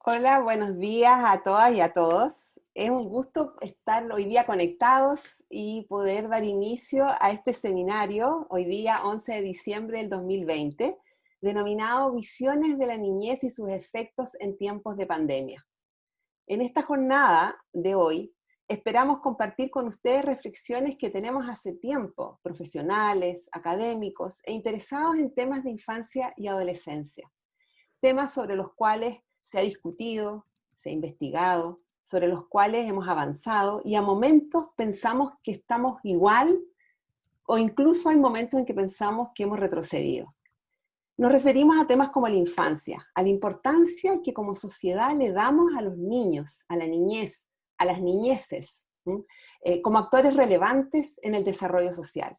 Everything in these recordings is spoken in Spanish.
Hola, buenos días a todas y a todos. Es un gusto estar hoy día conectados y poder dar inicio a este seminario, hoy día 11 de diciembre del 2020, denominado Visiones de la niñez y sus efectos en tiempos de pandemia. En esta jornada de hoy, esperamos compartir con ustedes reflexiones que tenemos hace tiempo, profesionales, académicos e interesados en temas de infancia y adolescencia, temas sobre los cuales se ha discutido, se ha investigado, sobre los cuales hemos avanzado y a momentos pensamos que estamos igual o incluso hay momentos en que pensamos que hemos retrocedido. Nos referimos a temas como la infancia, a la importancia que como sociedad le damos a los niños, a la niñez, a las niñeces, como actores relevantes en el desarrollo social.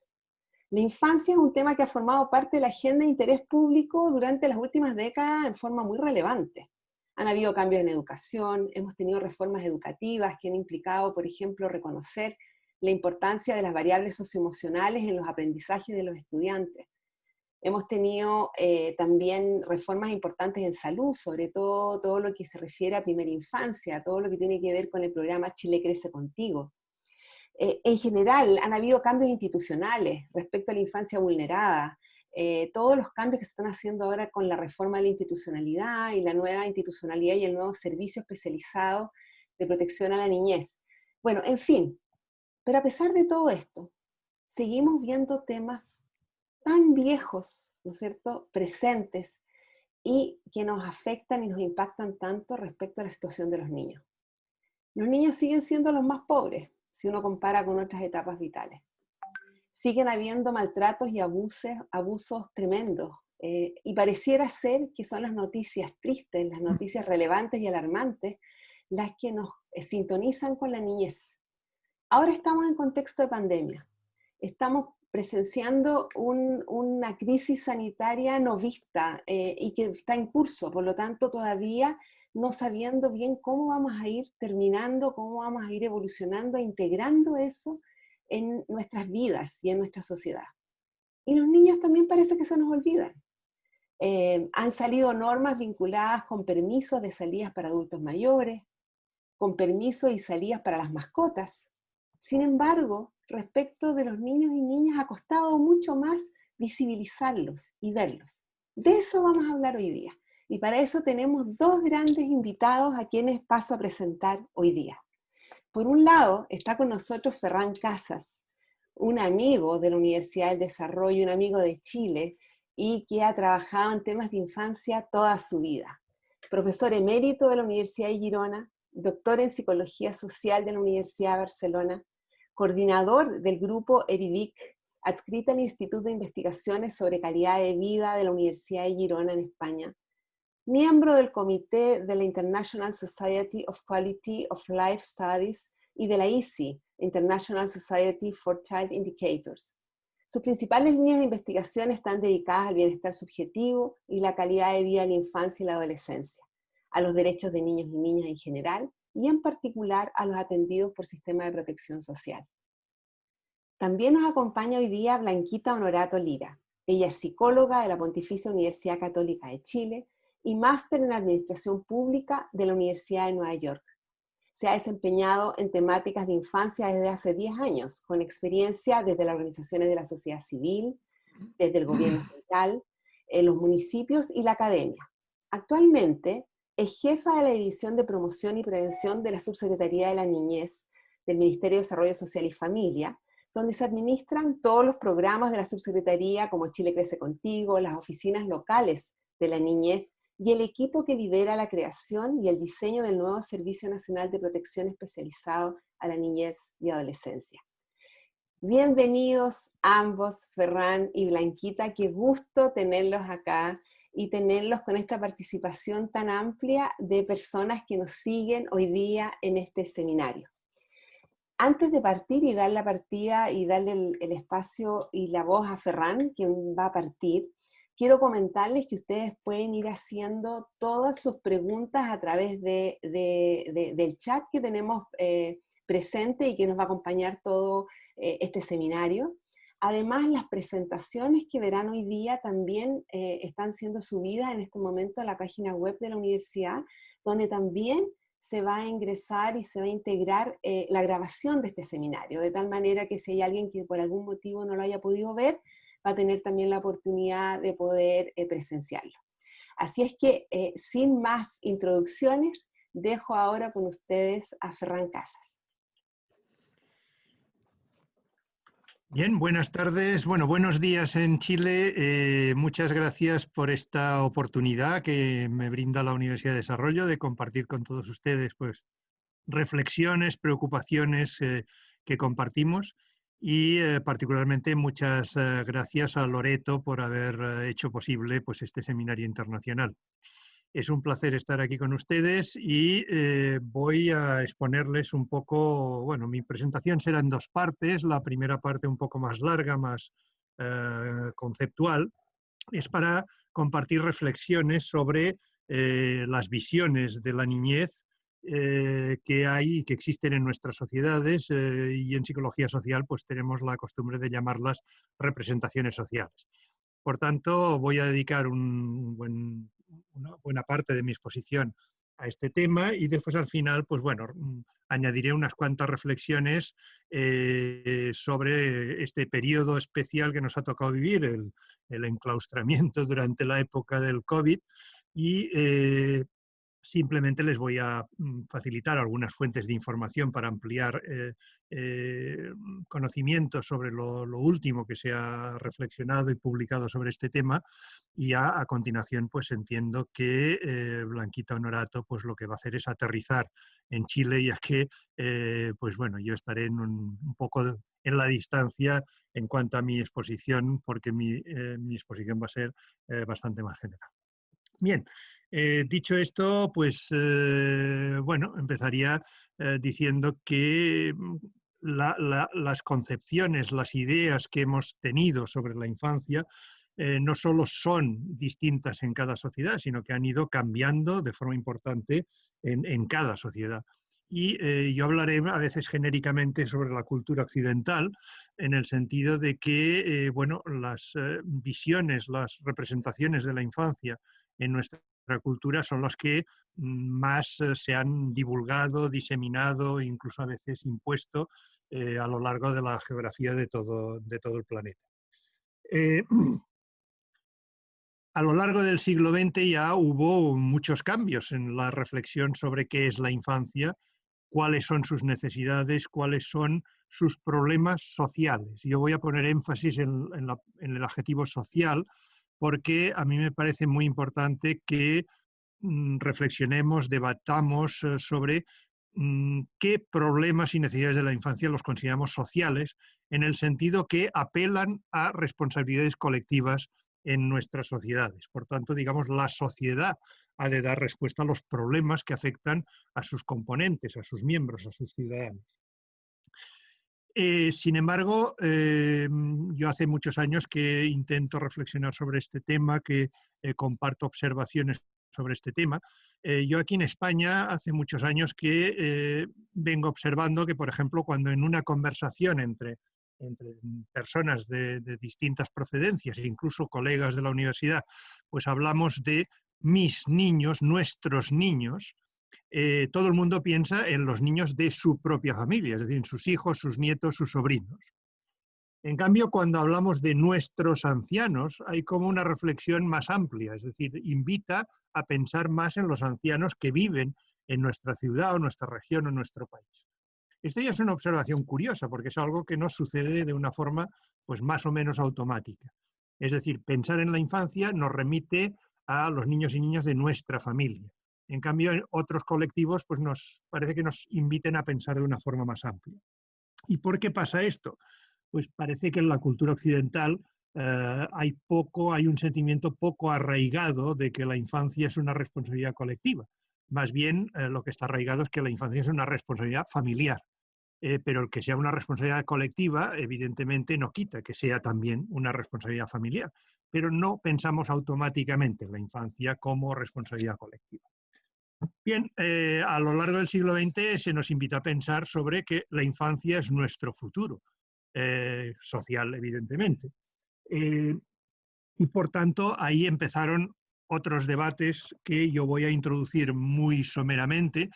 La infancia es un tema que ha formado parte de la agenda de interés público durante las últimas décadas en forma muy relevante. Han habido cambios en educación, hemos tenido reformas educativas que han implicado, por ejemplo, reconocer la importancia de las variables socioemocionales en los aprendizajes de los estudiantes. Hemos tenido también reformas importantes en salud, sobre todo lo que se refiere a primera infancia, todo lo que tiene que ver con el programa Chile Crece Contigo. En general, han habido cambios institucionales respecto a la infancia vulnerada, todos los cambios que se están haciendo ahora con la reforma de la institucionalidad y la nueva institucionalidad y el nuevo servicio especializado de protección a la niñez. Bueno, en fin, pero a pesar de todo esto, seguimos viendo temas tan viejos, ¿no es cierto?, presentes y que nos afectan y nos impactan tanto respecto a la situación de los niños. Los niños siguen siendo los más pobres si uno compara con otras etapas vitales. Siguen habiendo maltratos y abusos tremendos. Y pareciera ser que son las noticias tristes, las noticias relevantes y alarmantes, las que nos sintonizan con la niñez. Ahora estamos en contexto de pandemia. Estamos presenciando una crisis sanitaria no vista y que está en curso, por lo tanto todavía no sabiendo bien cómo vamos a ir terminando, cómo vamos a ir evolucionando e integrando eso en nuestras vidas y en nuestra sociedad. Y los niños también parece que se nos olvidan. Han salido normas vinculadas con permisos de salidas para adultos mayores, con permisos y salidas para las mascotas. Sin embargo, respecto de los niños y niñas, ha costado mucho más visibilizarlos y verlos. De eso vamos a hablar hoy día. Y para eso tenemos dos grandes invitados a quienes paso a presentar hoy día. Por un lado, está con nosotros Ferran Casas, un amigo de la Universidad del Desarrollo, un amigo de Chile, y que ha trabajado en temas de infancia toda su vida. Profesor emérito de la Universidad de Girona, doctor en Psicología Social de la Universidad de Barcelona, coordinador del grupo ERIVIC, adscrita al Instituto de Investigaciones sobre Calidad de Vida de la Universidad de Girona en España, miembro del comité de la International Society of Quality of Life Studies y de la ISI, International Society for Child Indicators. Sus principales líneas de investigación están dedicadas al bienestar subjetivo y la calidad de vida de la infancia y la adolescencia, a los derechos de niños y niñas en general y en particular a los atendidos por sistemas de protección social. También nos acompaña hoy día Blanquita Honorato Lira. Ella es psicóloga de la Pontificia Universidad Católica de Chile y máster en Administración Pública de la Universidad de Nueva York. Se ha desempeñado en temáticas de infancia desde hace 10 años, con experiencia desde las organizaciones de la sociedad civil, desde el gobierno central, en los municipios y la academia. Actualmente es jefa de la División de Promoción y Prevención de la Subsecretaría de la Niñez del Ministerio de Desarrollo Social y Familia, donde se administran todos los programas de la subsecretaría como Chile Crece Contigo, las oficinas locales de la niñez y el equipo que lidera la creación y el diseño del nuevo Servicio Nacional de Protección especializado a la niñez y adolescencia. Bienvenidos ambos, Ferran y Blanquita, qué gusto tenerlos acá y tenerlos con esta participación tan amplia de personas que nos siguen hoy día en este seminario. Antes de partir y dar la partida y darle el espacio y la voz a Ferran, quien va a partir, quiero comentarles que ustedes pueden ir haciendo todas sus preguntas a través del chat que tenemos presente y que nos va a acompañar todo este seminario. Además, las presentaciones que verán hoy día también están siendo subidas en este momento a la página web de la universidad, donde también se va a ingresar y se va a integrar la grabación de este seminario, de tal manera que si hay alguien que por algún motivo no lo haya podido ver, va a tener también la oportunidad de poder presenciarlo. Así es que, sin más introducciones, dejo ahora con ustedes a Ferran Casas. Bien, buenas tardes, bueno, buenos días en Chile. Muchas gracias por esta oportunidad que me brinda la Universidad de Desarrollo de compartir con todos ustedes pues, reflexiones, preocupaciones que compartimos y particularmente muchas gracias a Loreto por haber hecho posible pues, este seminario internacional. Es un placer estar aquí con ustedes y voy a exponerles un poco, bueno, mi presentación será en dos partes. La primera parte un poco más larga, más conceptual, es para compartir reflexiones sobre las visiones de la niñez que hay y que existen en nuestras sociedades y en psicología social pues tenemos la costumbre de llamarlas representaciones sociales. Por tanto, voy a dedicar una buena parte de mi exposición a este tema y después al final, pues bueno, añadiré unas cuantas reflexiones sobre este periodo especial que nos ha tocado vivir, el enclaustramiento durante la época del COVID y simplemente les voy a facilitar algunas fuentes de información para ampliar conocimientos sobre lo último que se ha reflexionado y publicado sobre este tema y ya a continuación pues entiendo que Blanquita Honorato pues lo que va a hacer es aterrizar en Chile ya que pues bueno yo estaré en un poco en la distancia en cuanto a mi exposición porque mi exposición va a ser bastante más general. Bien, dicho esto, pues bueno, empezaría diciendo que las concepciones, las ideas que hemos tenido sobre la infancia no solo son distintas en cada sociedad, sino que han ido cambiando de forma importante en cada sociedad. Y yo hablaré a veces genéricamente sobre la cultura occidental, en el sentido de que, bueno, las visiones, las representaciones de la infancia en nuestra cultura son las que más se han divulgado, diseminado, incluso a veces impuesto a lo largo de la geografía de todo el planeta. A lo largo del siglo XX ya hubo muchos cambios en la reflexión sobre qué es la infancia, cuáles son sus necesidades, cuáles son sus problemas sociales. Yo voy a poner énfasis en el adjetivo social porque a mí me parece muy importante que reflexionemos, debatamos sobre qué problemas y necesidades de la infancia los consideramos sociales, en el sentido que apelan a responsabilidades colectivas en nuestras sociedades. Por tanto, digamos, la sociedad ha de dar respuesta a los problemas que afectan a sus componentes, a sus miembros, a sus ciudadanos. Sin embargo, yo hace muchos años que intento reflexionar sobre este tema, que comparto observaciones sobre este tema. Yo aquí en España hace muchos años que vengo observando que, por ejemplo, cuando en una conversación entre personas de distintas procedencias, incluso colegas de la universidad, pues hablamos de mis niños, nuestros niños, todo el mundo piensa en los niños de su propia familia, es decir, en sus hijos, sus nietos, sus sobrinos. En cambio, cuando hablamos de nuestros ancianos, hay como una reflexión más amplia, es decir, invita a pensar más en los ancianos que viven en nuestra ciudad o nuestra región o nuestro país. Esto ya es una observación curiosa, porque es algo que nos sucede de una forma pues, más o menos automática. Es decir, pensar en la infancia nos remite a los niños y niñas de nuestra familia. En cambio, en otros colectivos pues nos parece que nos inviten a pensar de una forma más amplia. ¿Y por qué pasa esto? Pues parece que en la cultura occidental hay un sentimiento poco arraigado de que la infancia es una responsabilidad colectiva. Más bien, lo que está arraigado es que la infancia es una responsabilidad familiar. Pero el que sea una responsabilidad colectiva, evidentemente, no quita que sea también una responsabilidad familiar. Pero no pensamos automáticamente en la infancia como responsabilidad colectiva. Bien, a lo largo del siglo XX se nos invita a pensar sobre que la infancia es nuestro futuro. social, evidentemente. Y por tanto, ahí empezaron otros debates que yo voy a introducir muy someramente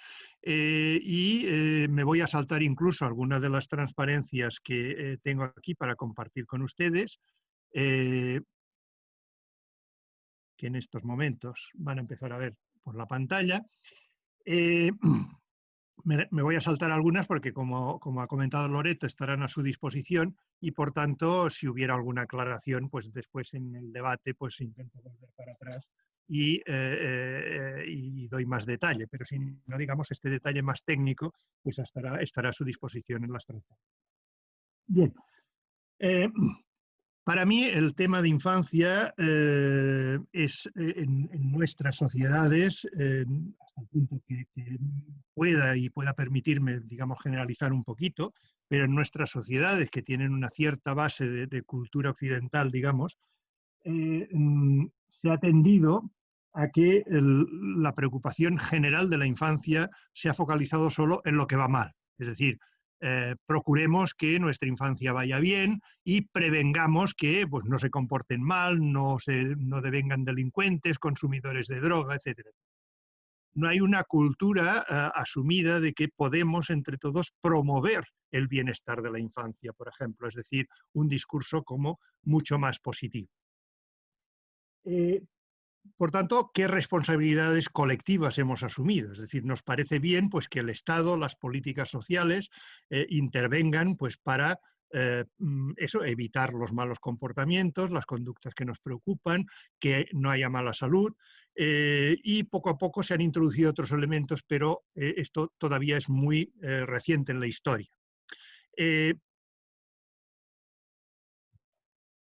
me voy a saltar incluso algunas de las transparencias que tengo aquí para compartir con ustedes, que en estos momentos van a empezar a ver por la pantalla. Eh, me voy a saltar algunas porque, como ha comentado Loreto, estarán a su disposición y, por tanto, si hubiera alguna aclaración, pues después en el debate pues intento volver para atrás y doy más detalle. Pero si no, digamos, este detalle más técnico, pues estará a su disposición en las transparencias. Bien. Para mí el tema de infancia es en nuestras sociedades, hasta el punto que pueda permitirme, digamos, generalizar un poquito, pero en nuestras sociedades que tienen una cierta base de cultura occidental, digamos, se ha tendido a que la preocupación general de la infancia se ha focalizado solo en lo que va mal. Es decir, procuremos que nuestra infancia vaya bien y prevengamos que pues, no se comporten mal, no devengan delincuentes, consumidores de droga, etc. No hay una cultura asumida de que podemos entre todos promover el bienestar de la infancia, por ejemplo, es decir, un discurso como mucho más positivo. Por tanto, ¿qué responsabilidades colectivas hemos asumido? Es decir, nos parece bien pues, que el Estado, las políticas sociales intervengan pues, para evitar los malos comportamientos, las conductas que nos preocupan, que no haya mala salud, y poco a poco se han introducido otros elementos, pero esto todavía es muy reciente en la historia.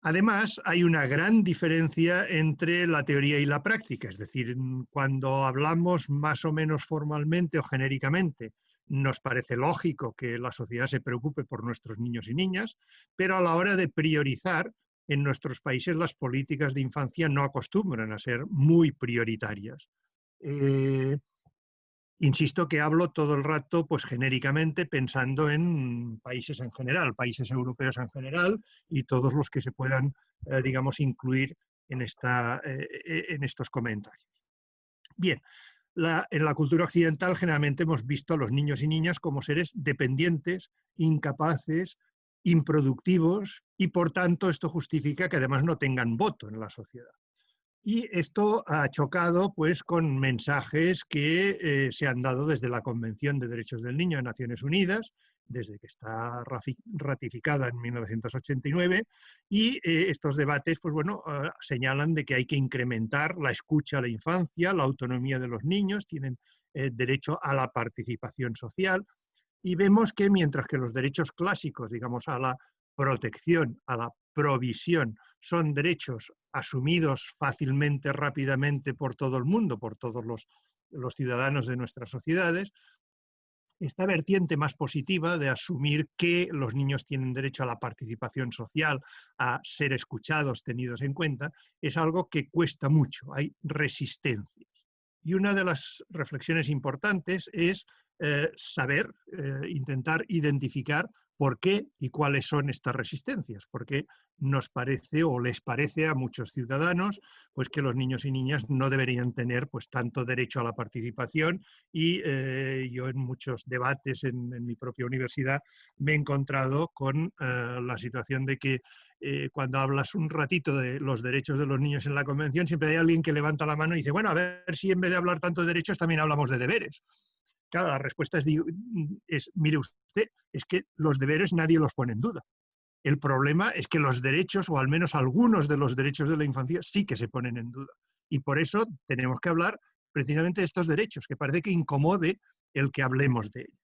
Además, hay una gran diferencia entre la teoría y la práctica, es decir, cuando hablamos más o menos formalmente o genéricamente, nos parece lógico que la sociedad se preocupe por nuestros niños y niñas, pero a la hora de priorizar, en nuestros países las políticas de infancia no acostumbran a ser muy prioritarias. Insisto que hablo todo el rato, pues genéricamente, pensando en países en general, países europeos en general y todos los que se puedan, digamos, incluir en estos comentarios. Bien, en la cultura occidental generalmente hemos visto a los niños y niñas como seres dependientes, incapaces, improductivos y por tanto esto justifica que además no tengan voto en la sociedad. Y esto ha chocado pues, con mensajes que se han dado desde la Convención de Derechos del Niño de Naciones Unidas, desde que está ratificada en 1989, y estos debates pues, bueno, señalan de que hay que incrementar la escucha a la infancia, la autonomía de los niños, tienen derecho a la participación social, y vemos que mientras que los derechos clásicos, digamos, a la protección, a la provisión, son derechos asumidos fácilmente, rápidamente por todo el mundo, por todos los ciudadanos de nuestras sociedades, esta vertiente más positiva de asumir que los niños tienen derecho a la participación social, a ser escuchados, tenidos en cuenta, es algo que cuesta mucho, hay resistencias. Y una de las reflexiones importantes es saber, intentar identificar por qué y cuáles son estas resistencias, porque nos parece o les parece a muchos ciudadanos pues que los niños y niñas no deberían tener pues tanto derecho a la participación y yo en muchos debates en mi propia universidad me he encontrado con la situación de que cuando hablas un ratito de los derechos de los niños en la Convención, siempre hay alguien que levanta la mano y dice, bueno, a ver si en vez de hablar tanto de derechos también hablamos de deberes. Claro, la respuesta es, mire usted, es que los deberes nadie los pone en duda. El problema es que los derechos, o al menos algunos de los derechos de la infancia, sí que se ponen en duda. Y por eso tenemos que hablar precisamente de estos derechos, que parece que incomode el que hablemos de ellos.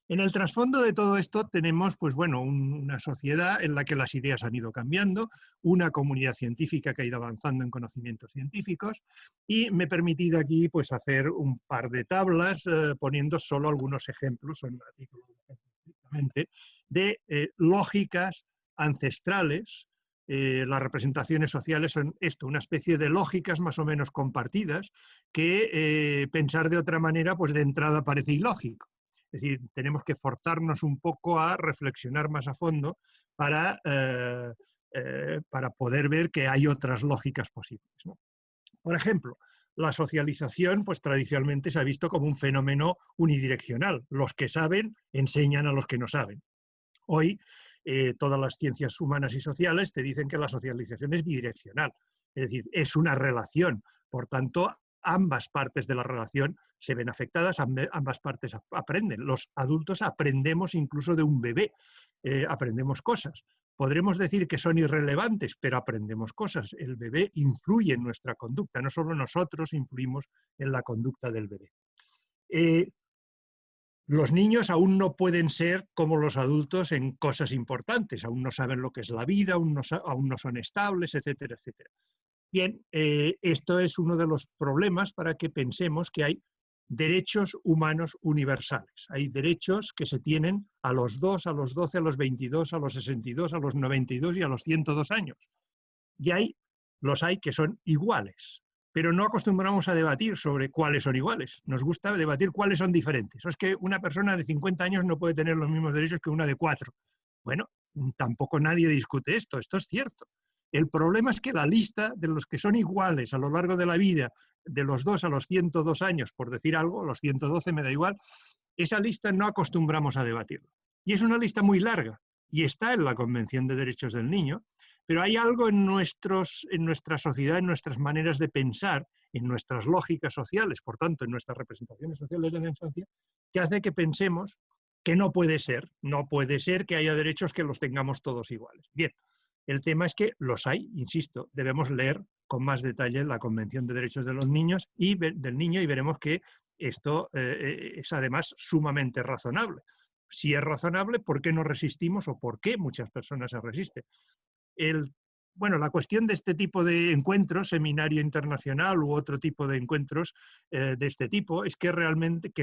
En el trasfondo de todo esto tenemos, pues bueno, una sociedad en la que las ideas han ido cambiando, una comunidad científica que ha ido avanzando en conocimientos científicos y me he permitido aquí pues hacer un par de tablas poniendo solo algunos ejemplos, son artículos de lógicas ancestrales. Las representaciones sociales son esto, una especie de lógicas más o menos compartidas que pensar de otra manera pues de entrada parece ilógico. Es decir, tenemos que forzarnos un poco a reflexionar más a fondo para poder ver que hay otras lógicas posibles, ¿no? Por ejemplo, la socialización, pues tradicionalmente se ha visto como un fenómeno unidireccional. Los que saben enseñan a los que no saben. Hoy, todas las ciencias humanas y sociales te dicen que la socialización es bidireccional, es decir, es una relación. Por tanto, ambas partes de la relación se ven afectadas, ambas partes aprenden. Los adultos aprendemos incluso de un bebé, aprendemos cosas. Podremos decir que son irrelevantes, pero aprendemos cosas. El bebé influye en nuestra conducta, no solo nosotros influimos en la conducta del bebé. Los niños aún no pueden ser como los adultos en cosas importantes, aún no saben lo que es la vida, aún no son estables, etcétera, etcétera. Bien, esto es uno de los problemas para que pensemos que hay derechos humanos universales. Hay derechos que se tienen a los 2, a los 12, a los 22, a los 62, a los 92 y a los 102 años. Y los hay que son iguales, pero no acostumbramos a debatir sobre cuáles son iguales. Nos gusta debatir cuáles son diferentes. O es que una persona de 50 años no puede tener los mismos derechos que una de 4. Bueno, tampoco nadie discute esto es cierto. El problema es que la lista de los que son iguales a lo largo de la vida, de los 2 a los 102 años, por decir algo, los 112 me da igual, esa lista no acostumbramos a debatirla. Y es una lista muy larga, y está en la Convención de Derechos del Niño, pero hay algo en nuestra sociedad, en nuestras maneras de pensar, en nuestras lógicas sociales, por tanto, en nuestras representaciones sociales de la infancia, que hace que pensemos que no puede ser que haya derechos que los tengamos todos iguales. Bien, el tema es que los hay, insisto, debemos leer con más detalle la Convención de Derechos de los Niños del Niño y veremos que esto es además sumamente razonable. Si es razonable, ¿por qué no resistimos o por qué muchas personas se resisten? La cuestión de este tipo de encuentros, seminario internacional u otro tipo de encuentros de este tipo, es que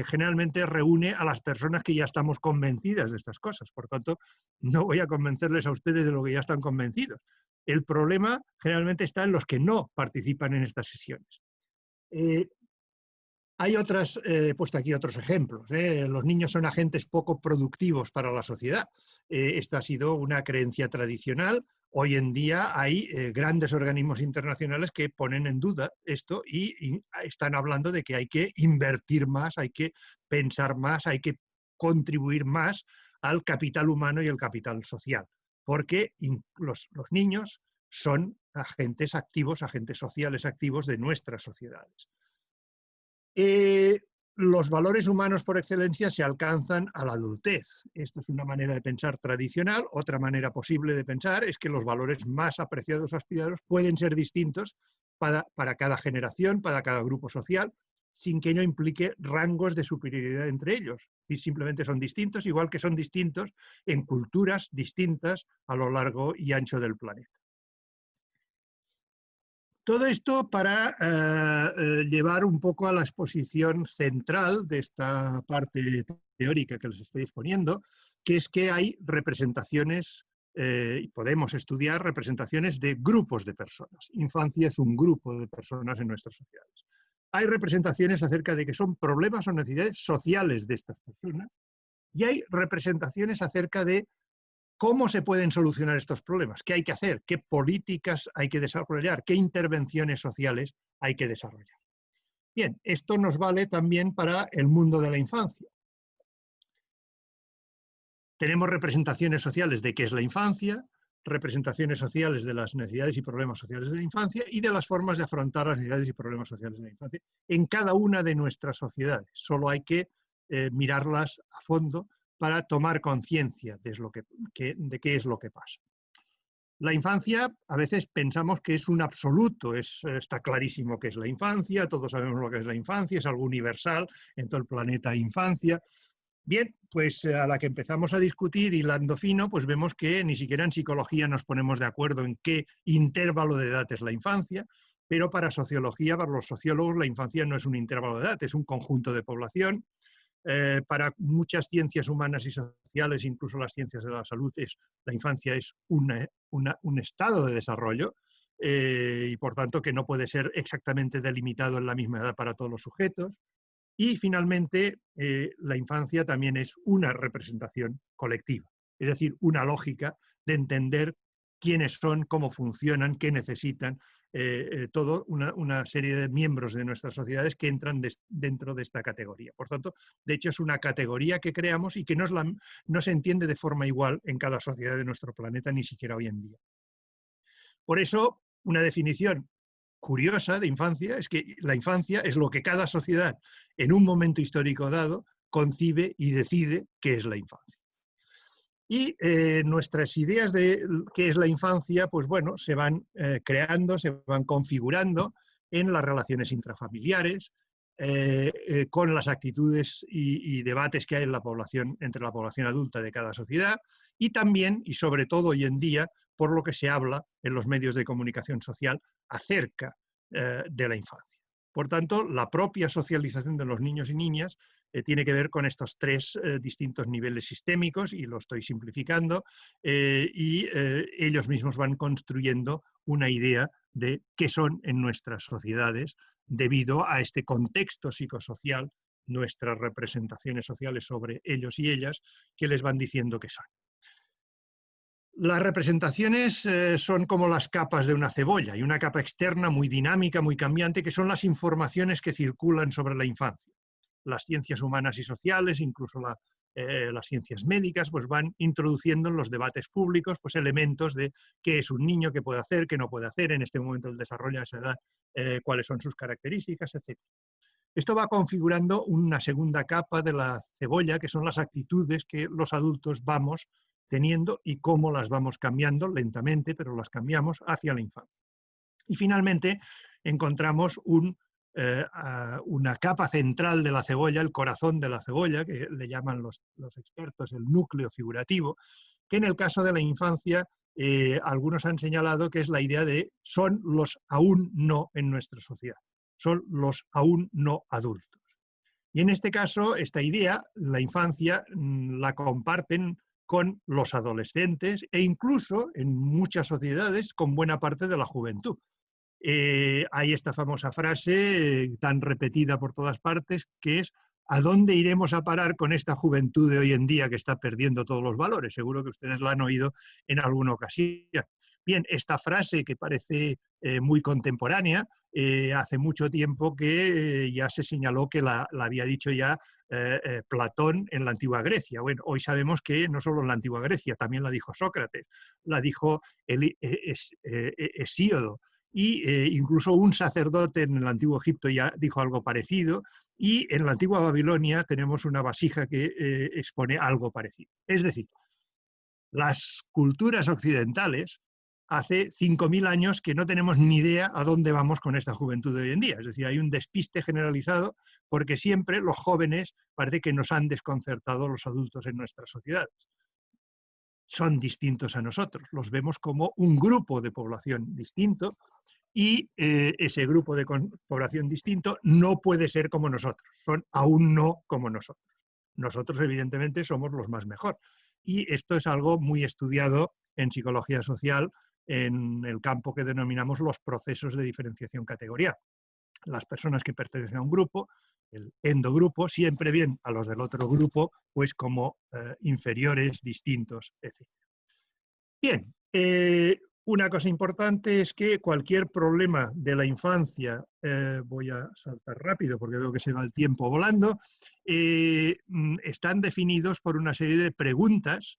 generalmente reúne a las personas que ya estamos convencidas de estas cosas. Por tanto, no voy a convencerles a ustedes de lo que ya están convencidos. El problema generalmente está en los que no participan en estas sesiones. Hay he puesto aquí otros ejemplos. Los niños son agentes poco productivos para la sociedad. Esta ha sido una creencia tradicional. Hoy en día hay grandes organismos internacionales que ponen en duda esto y están hablando de que hay que invertir más, hay que pensar más, hay que contribuir más al capital humano y al capital social, porque los niños son agentes activos, agentes sociales activos de nuestras sociedades. Los valores humanos por excelencia se alcanzan a la adultez. Esto es una manera de pensar tradicional. Otra manera posible de pensar es que los valores más apreciados o aspirados pueden ser distintos para cada generación, para cada grupo social, sin que ello implique rangos de superioridad entre ellos. Y simplemente son distintos, igual que son distintos en culturas distintas a lo largo y ancho del planeta. Todo esto para llevar un poco a la exposición central de esta parte teórica que les estoy exponiendo, que es que hay representaciones, y podemos estudiar representaciones de grupos de personas. Infancia es un grupo de personas en nuestras sociedades. Hay representaciones acerca de que son problemas o necesidades sociales de estas personas, y hay representaciones acerca de ¿cómo se pueden solucionar estos problemas? ¿Qué hay que hacer? ¿Qué políticas hay que desarrollar? ¿Qué intervenciones sociales hay que desarrollar? Bien, esto nos vale también para el mundo de la infancia. Tenemos representaciones sociales de qué es la infancia, representaciones sociales de las necesidades y problemas sociales de la infancia y de las formas de afrontar las necesidades y problemas sociales de la infancia en cada una de nuestras sociedades. Solo hay que mirarlas a fondo para tomar conciencia de qué es lo que pasa. La infancia, a veces pensamos que es un absoluto, está clarísimo que es la infancia, todos sabemos lo que es la infancia, es algo universal, en todo el planeta hay infancia. Bien, pues a la que empezamos a discutir hilando fino, pues vemos que ni siquiera en psicología nos ponemos de acuerdo en qué intervalo de edad es la infancia, pero para sociología, para los sociólogos, la infancia no es un intervalo de edad, es un conjunto de población. Para muchas ciencias humanas y sociales, incluso las ciencias de la salud, la infancia es un estado de desarrollo y por tanto que no puede ser exactamente delimitado en la misma edad para todos los sujetos. Y finalmente, la infancia también es una representación colectiva, es decir, una lógica de entender quiénes son, cómo funcionan, qué necesitan, todo una serie de miembros de nuestras sociedades que entran dentro de esta categoría. Por tanto, de hecho, es una categoría que creamos y que no se entiende de forma igual en cada sociedad de nuestro planeta, ni siquiera hoy en día. Por eso, una definición curiosa de infancia es que la infancia es lo que cada sociedad en un momento histórico dado concibe y decide qué es la infancia. Y nuestras ideas de qué es la infancia, pues bueno, se van creando, se van configurando en las relaciones intrafamiliares, con las actitudes y debates que hay en la población, entre la población adulta de cada sociedad, y también, y sobre todo hoy en día, por lo que se habla en los medios de comunicación social acerca de la infancia. Por tanto, la propia socialización de los niños y niñas tiene que ver con estos tres distintos niveles sistémicos, y lo estoy simplificando, y ellos mismos van construyendo una idea de qué son en nuestras sociedades debido a este contexto psicosocial, nuestras representaciones sociales sobre ellos y ellas, que les van diciendo qué son. Las representaciones son como las capas de una cebolla. Hay una capa externa muy dinámica, muy cambiante, que son las informaciones que circulan sobre la infancia. Las ciencias humanas y sociales, incluso las ciencias médicas, pues van introduciendo en los debates públicos pues, elementos de qué es un niño, qué puede hacer, qué no puede hacer en este momento del desarrollo de esa edad, cuáles son sus características, etc. Esto va configurando una segunda capa de la cebolla, que son las actitudes que los adultos vamos teniendo y cómo las vamos cambiando lentamente, pero las cambiamos hacia la infancia. Y finalmente encontramos una capa central de la cebolla, el corazón de la cebolla, que le llaman los expertos el núcleo figurativo, que en el caso de la infancia algunos han señalado que es la idea de son los aún no en nuestra sociedad, son los aún no adultos. Y en este caso, esta idea, la infancia, la comparten con los adolescentes e incluso en muchas sociedades con buena parte de la juventud. Hay esta famosa frase tan repetida por todas partes que es ¿a dónde iremos a parar con esta juventud de hoy en día que está perdiendo todos los valores? Seguro que ustedes la han oído en alguna ocasión. Bien, esta frase que parece muy contemporánea, hace mucho tiempo que ya se señaló que la había dicho ya Platón en la antigua Grecia. Bueno, hoy sabemos que no solo en la antigua Grecia, también la dijo Sócrates, la dijo Hesíodo, y incluso un sacerdote en el antiguo Egipto ya dijo algo parecido, y en la antigua Babilonia tenemos una vasija que expone algo parecido. Es decir, las culturas occidentales hace 5.000 años que no tenemos ni idea a dónde vamos con esta juventud de hoy en día. Es decir, hay un despiste generalizado porque siempre los jóvenes parece que nos han desconcertado los adultos en nuestras sociedades. Son distintos a nosotros, los vemos como un grupo de población distinto y ese grupo de población distinto no puede ser como nosotros, son aún no como nosotros. Nosotros, evidentemente, somos los más mejor. Y esto es algo muy estudiado en psicología social en el campo que denominamos los procesos de diferenciación categorial. Las personas que pertenecen a un grupo, el endogrupo, siempre ven a los del otro grupo pues como inferiores, distintos, etc. Bien, una cosa importante es que cualquier problema de la infancia, voy a saltar rápido porque veo que se va el tiempo volando, están definidos por una serie de preguntas,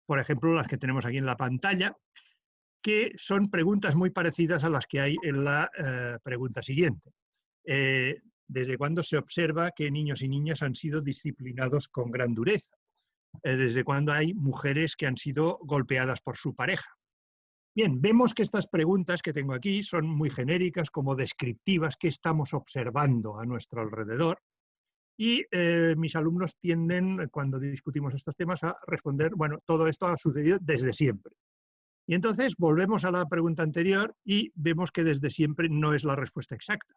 por ejemplo, las que tenemos aquí en la pantalla, que son preguntas muy parecidas a las que hay en la pregunta siguiente. ¿Desde cuándo se observa que niños y niñas han sido disciplinados con gran dureza? ¿Desde cuándo hay mujeres que han sido golpeadas por su pareja? Bien, vemos que estas preguntas que tengo aquí son muy genéricas, como descriptivas, qué estamos observando a nuestro alrededor. Y mis alumnos tienden, cuando discutimos estos temas, a responder, bueno, todo esto ha sucedido desde siempre. Y entonces volvemos a la pregunta anterior y vemos que desde siempre no es la respuesta exacta.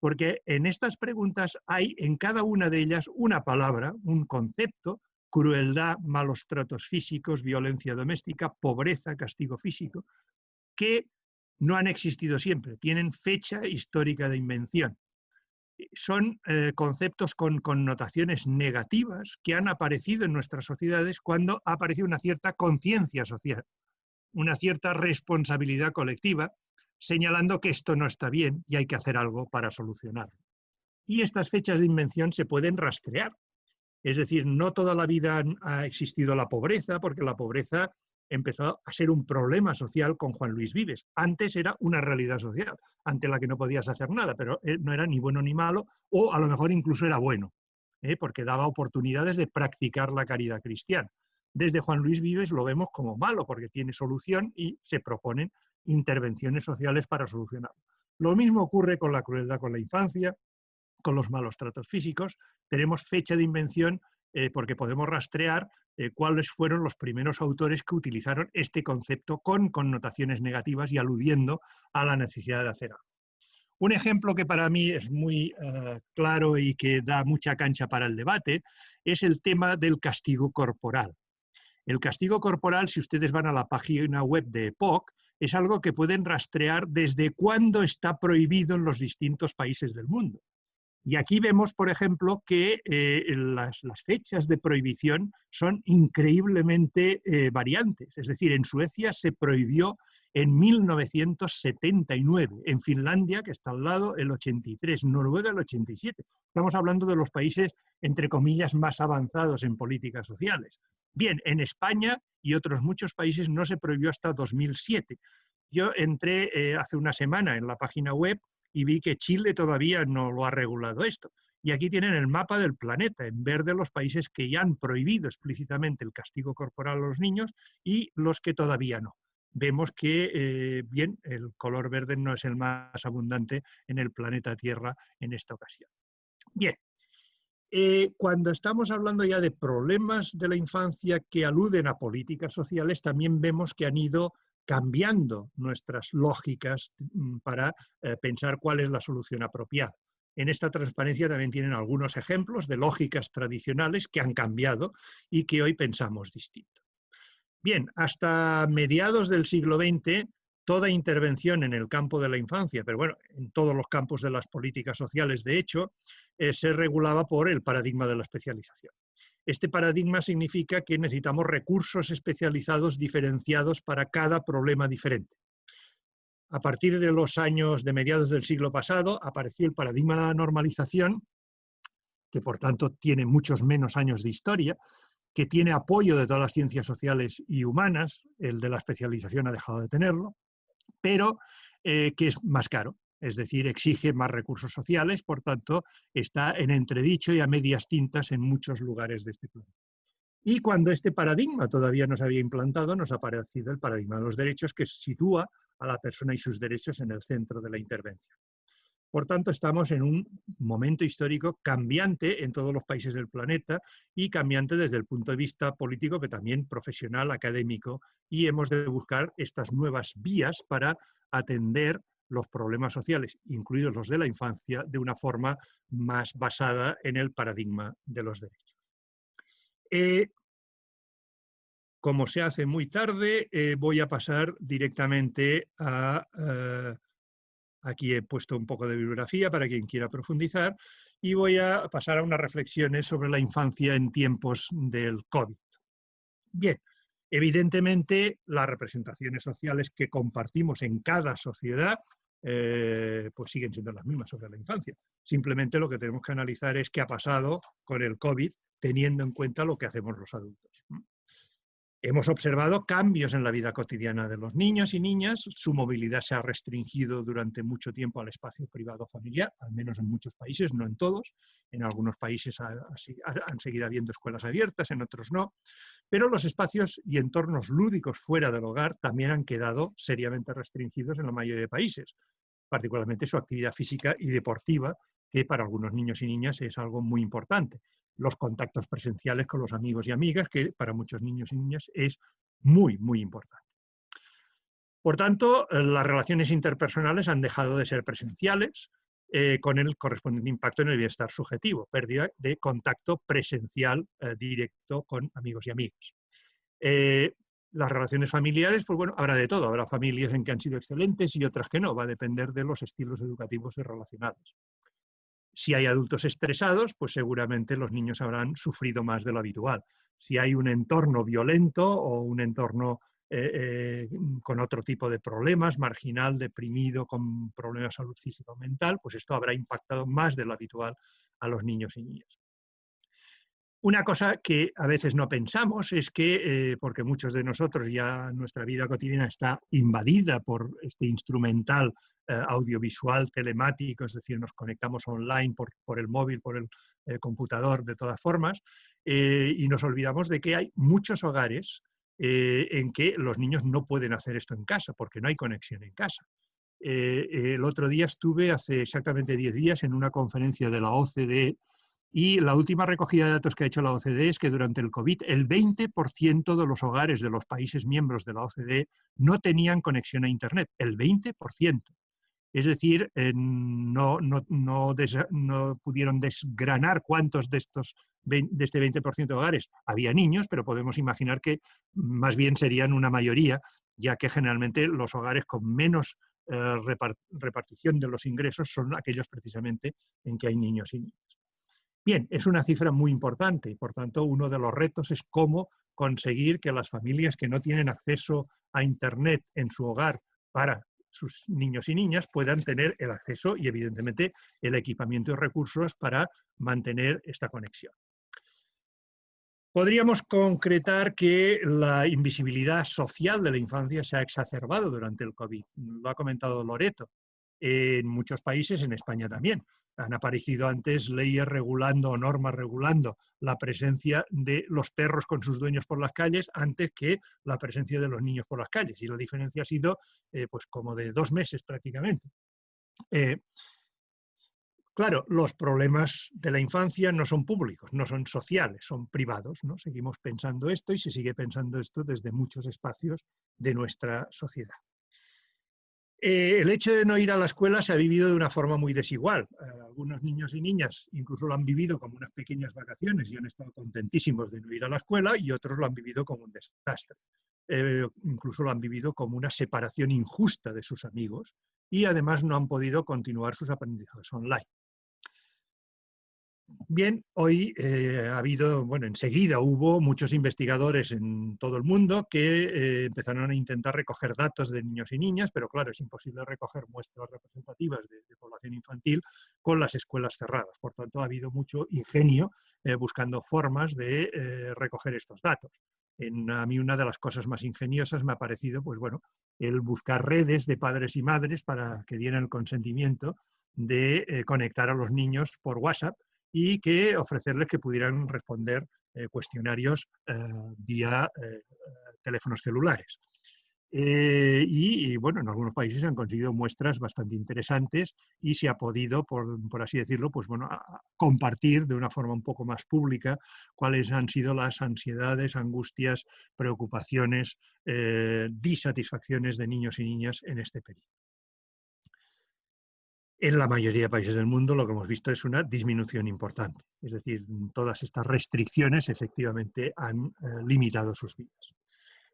Porque en estas preguntas hay en cada una de ellas una palabra, un concepto, crueldad, malos tratos físicos, violencia doméstica, pobreza, castigo físico, que no han existido siempre, tienen fecha histórica de invención. son conceptos con connotaciones negativas que han aparecido en nuestras sociedades cuando ha aparecido una cierta conciencia social, una cierta responsabilidad colectiva, señalando que esto no está bien y hay que hacer algo para solucionarlo. Y estas fechas de invención se pueden rastrear. Es decir, no toda la vida ha existido la pobreza, porque la pobreza empezó a ser un problema social con Juan Luis Vives. Antes era una realidad social, ante la que no podías hacer nada, pero no era ni bueno ni malo, o a lo mejor incluso era bueno, porque daba oportunidades de practicar la caridad cristiana. Desde Juan Luis Vives lo vemos como malo, porque tiene solución y se proponen intervenciones sociales para solucionarlo. Lo mismo ocurre con la crueldad con la infancia, con los malos tratos físicos. Tenemos fecha de invención porque podemos rastrear cuáles fueron los primeros autores que utilizaron este concepto con connotaciones negativas y aludiendo a la necesidad de hacer algo. Un ejemplo que para mí es muy claro y que da mucha cancha para el debate es el tema del castigo corporal. El castigo corporal, si ustedes van a la página web de EPOC, es algo que pueden rastrear desde cuándo está prohibido en los distintos países del mundo. Y aquí vemos, por ejemplo, que las fechas de prohibición son increíblemente variantes. Es decir, en Suecia se prohibió en 1979, en Finlandia, que está al lado, el 83, Noruega el 87. Estamos hablando de los países, entre comillas, más avanzados en políticas sociales. Bien, en España y otros muchos países no se prohibió hasta 2007. Yo entré hace una semana en la página web y vi que Chile todavía no lo ha regulado esto. Y aquí tienen el mapa del planeta, en verde los países que ya han prohibido explícitamente el castigo corporal a los niños y los que todavía no. Vemos que, bien, el color verde no es el más abundante en el planeta Tierra en esta ocasión. Bien, cuando estamos hablando ya de problemas de la infancia que aluden a políticas sociales, también vemos que han ido cambiando nuestras lógicas para pensar cuál es la solución apropiada. En esta transparencia también tienen algunos ejemplos de lógicas tradicionales que han cambiado y que hoy pensamos distinto. Bien, hasta mediados del siglo XX, toda intervención en el campo de la infancia, pero bueno, en todos los campos de las políticas sociales, de hecho, se regulaba por el paradigma de la especialización. Este paradigma significa que necesitamos recursos especializados diferenciados para cada problema diferente. A partir de los años de mediados del siglo pasado apareció el paradigma de la normalización, que por tanto tiene muchos menos años de historia, que tiene apoyo de todas las ciencias sociales y humanas, el de la especialización ha dejado de tenerlo, pero que es más caro. Es decir, exige más recursos sociales, por tanto, está en entredicho y a medias tintas en muchos lugares de este planeta. Y cuando este paradigma todavía no se había implantado, nos ha aparecido el paradigma de los derechos, que sitúa a la persona y sus derechos en el centro de la intervención. Por tanto, estamos en un momento histórico cambiante en todos los países del planeta y cambiante desde el punto de vista político, pero también profesional, académico, y hemos de buscar estas nuevas vías para atender los problemas sociales, incluidos los de la infancia, de una forma más basada en el paradigma de los derechos. Como se hace muy tarde, voy a pasar directamente a... aquí he puesto un poco de bibliografía para quien quiera profundizar y voy a pasar a unas reflexiones sobre la infancia en tiempos del COVID. Bien, evidentemente las representaciones sociales que compartimos en cada sociedad pues siguen siendo las mismas sobre la infancia. Simplemente lo que tenemos que analizar es qué ha pasado con el COVID teniendo en cuenta lo que hacemos los adultos. Hemos observado cambios en la vida cotidiana de los niños y niñas. Su movilidad se ha restringido durante mucho tiempo al espacio privado familiar, al menos en muchos países, no en todos. En algunos países han seguido habiendo escuelas abiertas, en otros no. Pero los espacios y entornos lúdicos fuera del hogar también han quedado seriamente restringidos en la mayoría de países, particularmente su actividad física y deportiva, que para algunos niños y niñas es algo muy importante. Los contactos presenciales con los amigos y amigas, que para muchos niños y niñas es muy, muy importante. Por tanto, las relaciones interpersonales han dejado de ser presenciales, con el correspondiente impacto en el bienestar subjetivo, pérdida de contacto presencial directo con amigos y amigas. Las relaciones familiares, pues bueno, habrá de todo. Habrá familias en que han sido excelentes y otras que no. Va a depender de los estilos educativos y relacionales. Si hay adultos estresados, pues seguramente los niños habrán sufrido más de lo habitual. Si hay un entorno violento o un entorno con otro tipo de problemas, marginal, deprimido, con problemas de salud física o mental, pues esto habrá impactado más de lo habitual a los niños y niñas. Una cosa que a veces no pensamos es que, porque muchos de nosotros ya nuestra vida cotidiana está invadida por este instrumental audiovisual telemático, es decir, nos conectamos online por el móvil, por el computador, de todas formas, y nos olvidamos de que hay muchos hogares en que los niños no pueden hacer esto en casa, porque no hay conexión en casa. El otro día estuve, hace exactamente 10 días, en una conferencia de la OCDE, y la última recogida de datos que ha hecho la OCDE es que durante el COVID el 20% de los hogares de los países miembros de la OCDE no tenían conexión a Internet. El 20%. Es decir, no pudieron desgranar cuántos de este 20% de hogares había niños, pero podemos imaginar que más bien serían una mayoría, ya que generalmente los hogares con menos repartición de los ingresos son aquellos precisamente en que hay niños y niñas. Bien, es una cifra muy importante y, por tanto, uno de los retos es cómo conseguir que las familias que no tienen acceso a Internet en su hogar para sus niños y niñas puedan tener el acceso y, evidentemente, el equipamiento y recursos para mantener esta conexión. Podríamos concretar que la invisibilidad social de la infancia se ha exacerbado durante el COVID. Lo ha comentado Loreto. En muchos países, en España también, han aparecido antes leyes regulando o normas regulando la presencia de los perros con sus dueños por las calles antes que la presencia de los niños por las calles. Y la diferencia ha sido pues como de 2 meses prácticamente. Claro, los problemas de la infancia no son públicos, no son sociales, son privados, ¿no? Seguimos pensando esto y se sigue pensando esto desde muchos espacios de nuestra sociedad. El hecho de no ir a la escuela se ha vivido de una forma muy desigual. Algunos niños y niñas incluso lo han vivido como unas pequeñas vacaciones y han estado contentísimos de no ir a la escuela, y otros lo han vivido como un desastre. Incluso lo han vivido como una separación injusta de sus amigos, y además no han podido continuar sus aprendizajes online. Bien, hoy ha habido, bueno, enseguida hubo muchos investigadores en todo el mundo que empezaron a intentar recoger datos de niños y niñas, pero claro, es imposible recoger muestras representativas de población infantil con las escuelas cerradas. Por tanto, ha habido mucho ingenio buscando formas de recoger estos datos. A mí una de las cosas más ingeniosas me ha parecido, pues bueno, el buscar redes de padres y madres para que dieran el consentimiento de conectar a los niños por WhatsApp y que ofrecerles que pudieran responder cuestionarios vía teléfonos celulares. Y, bueno, en algunos países se han conseguido muestras bastante interesantes y se ha podido, por así decirlo, pues bueno, compartir de una forma un poco más pública cuáles han sido las ansiedades, angustias, preocupaciones, disatisfacciones de niños y niñas en este periodo. En la mayoría de países del mundo lo que hemos visto es una disminución importante. Es decir, todas estas restricciones efectivamente han limitado sus vidas.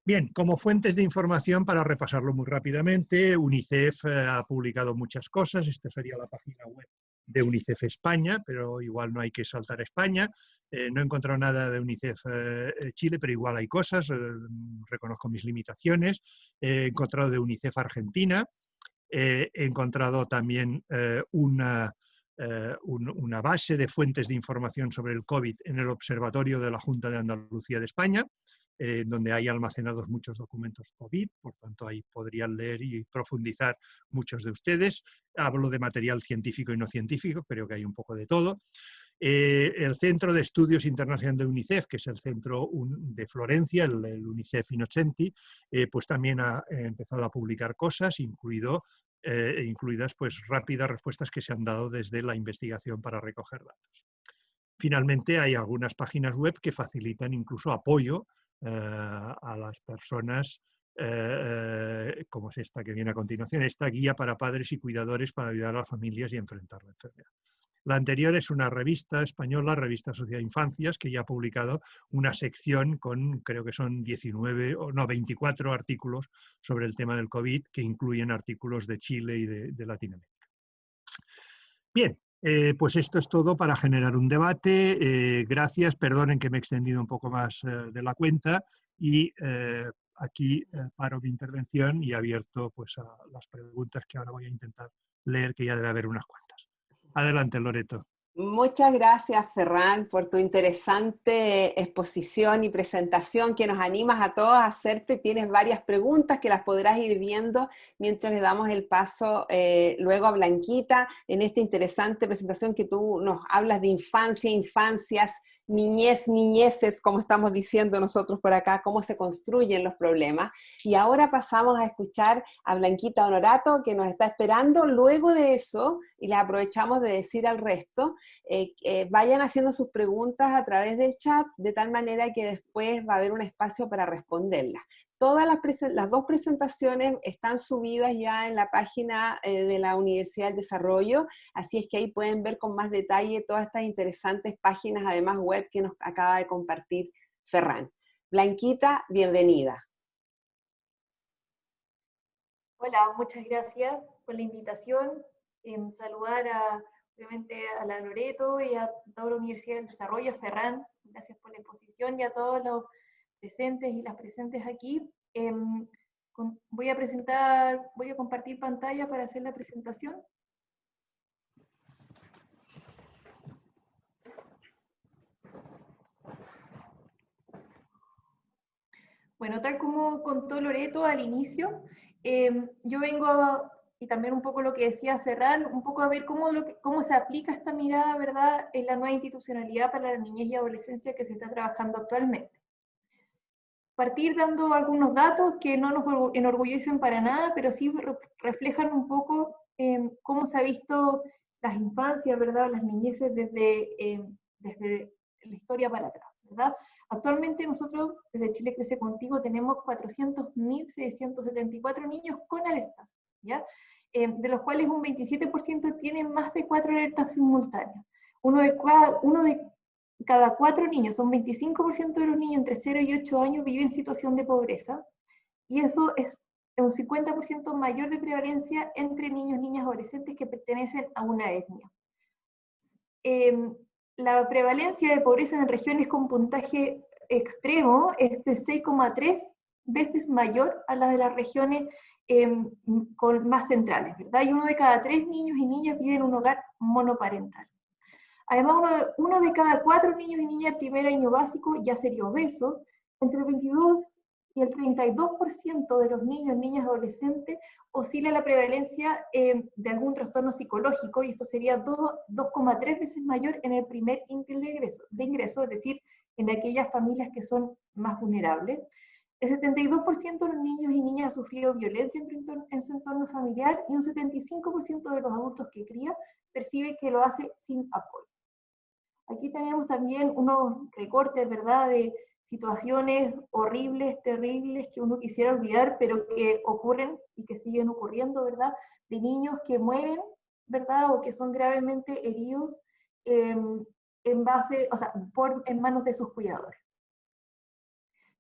Bien, como fuentes de información, para repasarlo muy rápidamente, UNICEF ha publicado muchas cosas. Esta sería la página web de UNICEF España, pero igual no hay que saltar a España. No he encontrado nada de UNICEF Chile, pero igual hay cosas. Reconozco mis limitaciones. He encontrado de UNICEF Argentina. He encontrado también una base de fuentes de información sobre el COVID en el Observatorio de la Junta de Andalucía de España, donde hay almacenados muchos documentos COVID, por tanto ahí podrían leer y profundizar muchos de ustedes. Hablo de material científico y no científico, creo que hay un poco de todo. El Centro de Estudios Internacional de UNICEF, que es el centro de Florencia, el UNICEF Innocenti, pues también ha empezado a publicar cosas, incluidas pues rápidas respuestas que se han dado desde la investigación para recoger datos. Finalmente, hay algunas páginas web que facilitan incluso apoyo a las personas, como es esta que viene a continuación, esta guía para padres y cuidadores para ayudar a las familias y enfrentar la enfermedad. La anterior es una revista española, Revista Sociedad de Infancias, que ya ha publicado una sección con, creo que son 24 artículos sobre el tema del COVID, que incluyen artículos de Chile y de Latinoamérica. Bien, Pues esto es todo para generar un debate. Gracias, perdonen que me he extendido un poco más de la cuenta y aquí paro mi intervención y abierto pues, a las preguntas que ahora voy a intentar leer, que ya debe haber unas cuantas. Adelante, Loreto. Muchas gracias, Ferran, por tu interesante exposición y presentación que nos animas a todos a hacerte. Tienes varias preguntas que las podrás ir viendo mientras le damos el paso luego a Blanquita en esta interesante presentación que tú nos hablas de infancia, infancias, niñez, niñeces, como estamos diciendo nosotros por acá, cómo se construyen los problemas. Y ahora pasamos a escuchar a Blanquita Honorato, que nos está esperando. Luego de eso, y les aprovechamos de decir al resto, vayan haciendo sus preguntas a través del chat, de tal manera que después va a haber un espacio para responderlas. Todas las dos presentaciones están subidas ya en la página de la Universidad del Desarrollo, así es que ahí pueden ver con más detalle todas estas interesantes páginas, además web, que nos acaba de compartir Ferran. Blanquita, bienvenida. Hola, muchas gracias por la invitación. Saludar obviamente a la Loreto y a toda la Universidad del Desarrollo, a Ferran, gracias por la exposición y a todos los presentes y las presentes aquí. Voy a compartir pantalla para hacer la presentación. Bueno, tal como contó Loreto al inicio, yo vengo y también un poco lo que decía Ferran, un poco a ver cómo se aplica esta mirada, ¿verdad?, en la nueva institucionalidad para la niñez y adolescencia que se está trabajando actualmente. Partir dando algunos datos que no nos enorgullecen para nada, pero sí reflejan un poco cómo se ha visto las infancias, ¿verdad?, las niñeces desde la historia para atrás, ¿verdad? Actualmente nosotros, desde Chile Crece Contigo, tenemos 400.674 niños con alertas, ¿ya? De los cuales un 27% tienen más de 4 alertas simultáneas. Uno de cada 4 niños, son 25% de los niños entre 0 y 8 años viven en situación de pobreza, y eso es un 50% mayor de prevalencia entre niños, niñas, adolescentes que pertenecen a una etnia. La prevalencia de pobreza en regiones con puntaje extremo es de 6,3 veces mayor a la de las regiones más centrales, ¿verdad? Y 1 de cada 3 niños y niñas vive en un hogar monoparental. Además, uno de cada 4 niños y niñas de primer año básico ya sería obeso. Entre el 22 y el 32% de los niños, niñas, adolescentes oscila la prevalencia de algún trastorno psicológico, y esto sería 2,3 veces mayor en el primer índice de ingreso, es decir, en aquellas familias que son más vulnerables. El 72% de los niños y niñas ha sufrido violencia en su entorno familiar, y un 75% de los adultos que cría percibe que lo hace sin apoyo. Aquí tenemos también unos recortes, ¿verdad?, de situaciones horribles, terribles, que uno quisiera olvidar, pero que ocurren y que siguen ocurriendo, ¿verdad?, de niños que mueren, ¿verdad?, o que son gravemente heridos en manos de sus cuidadores.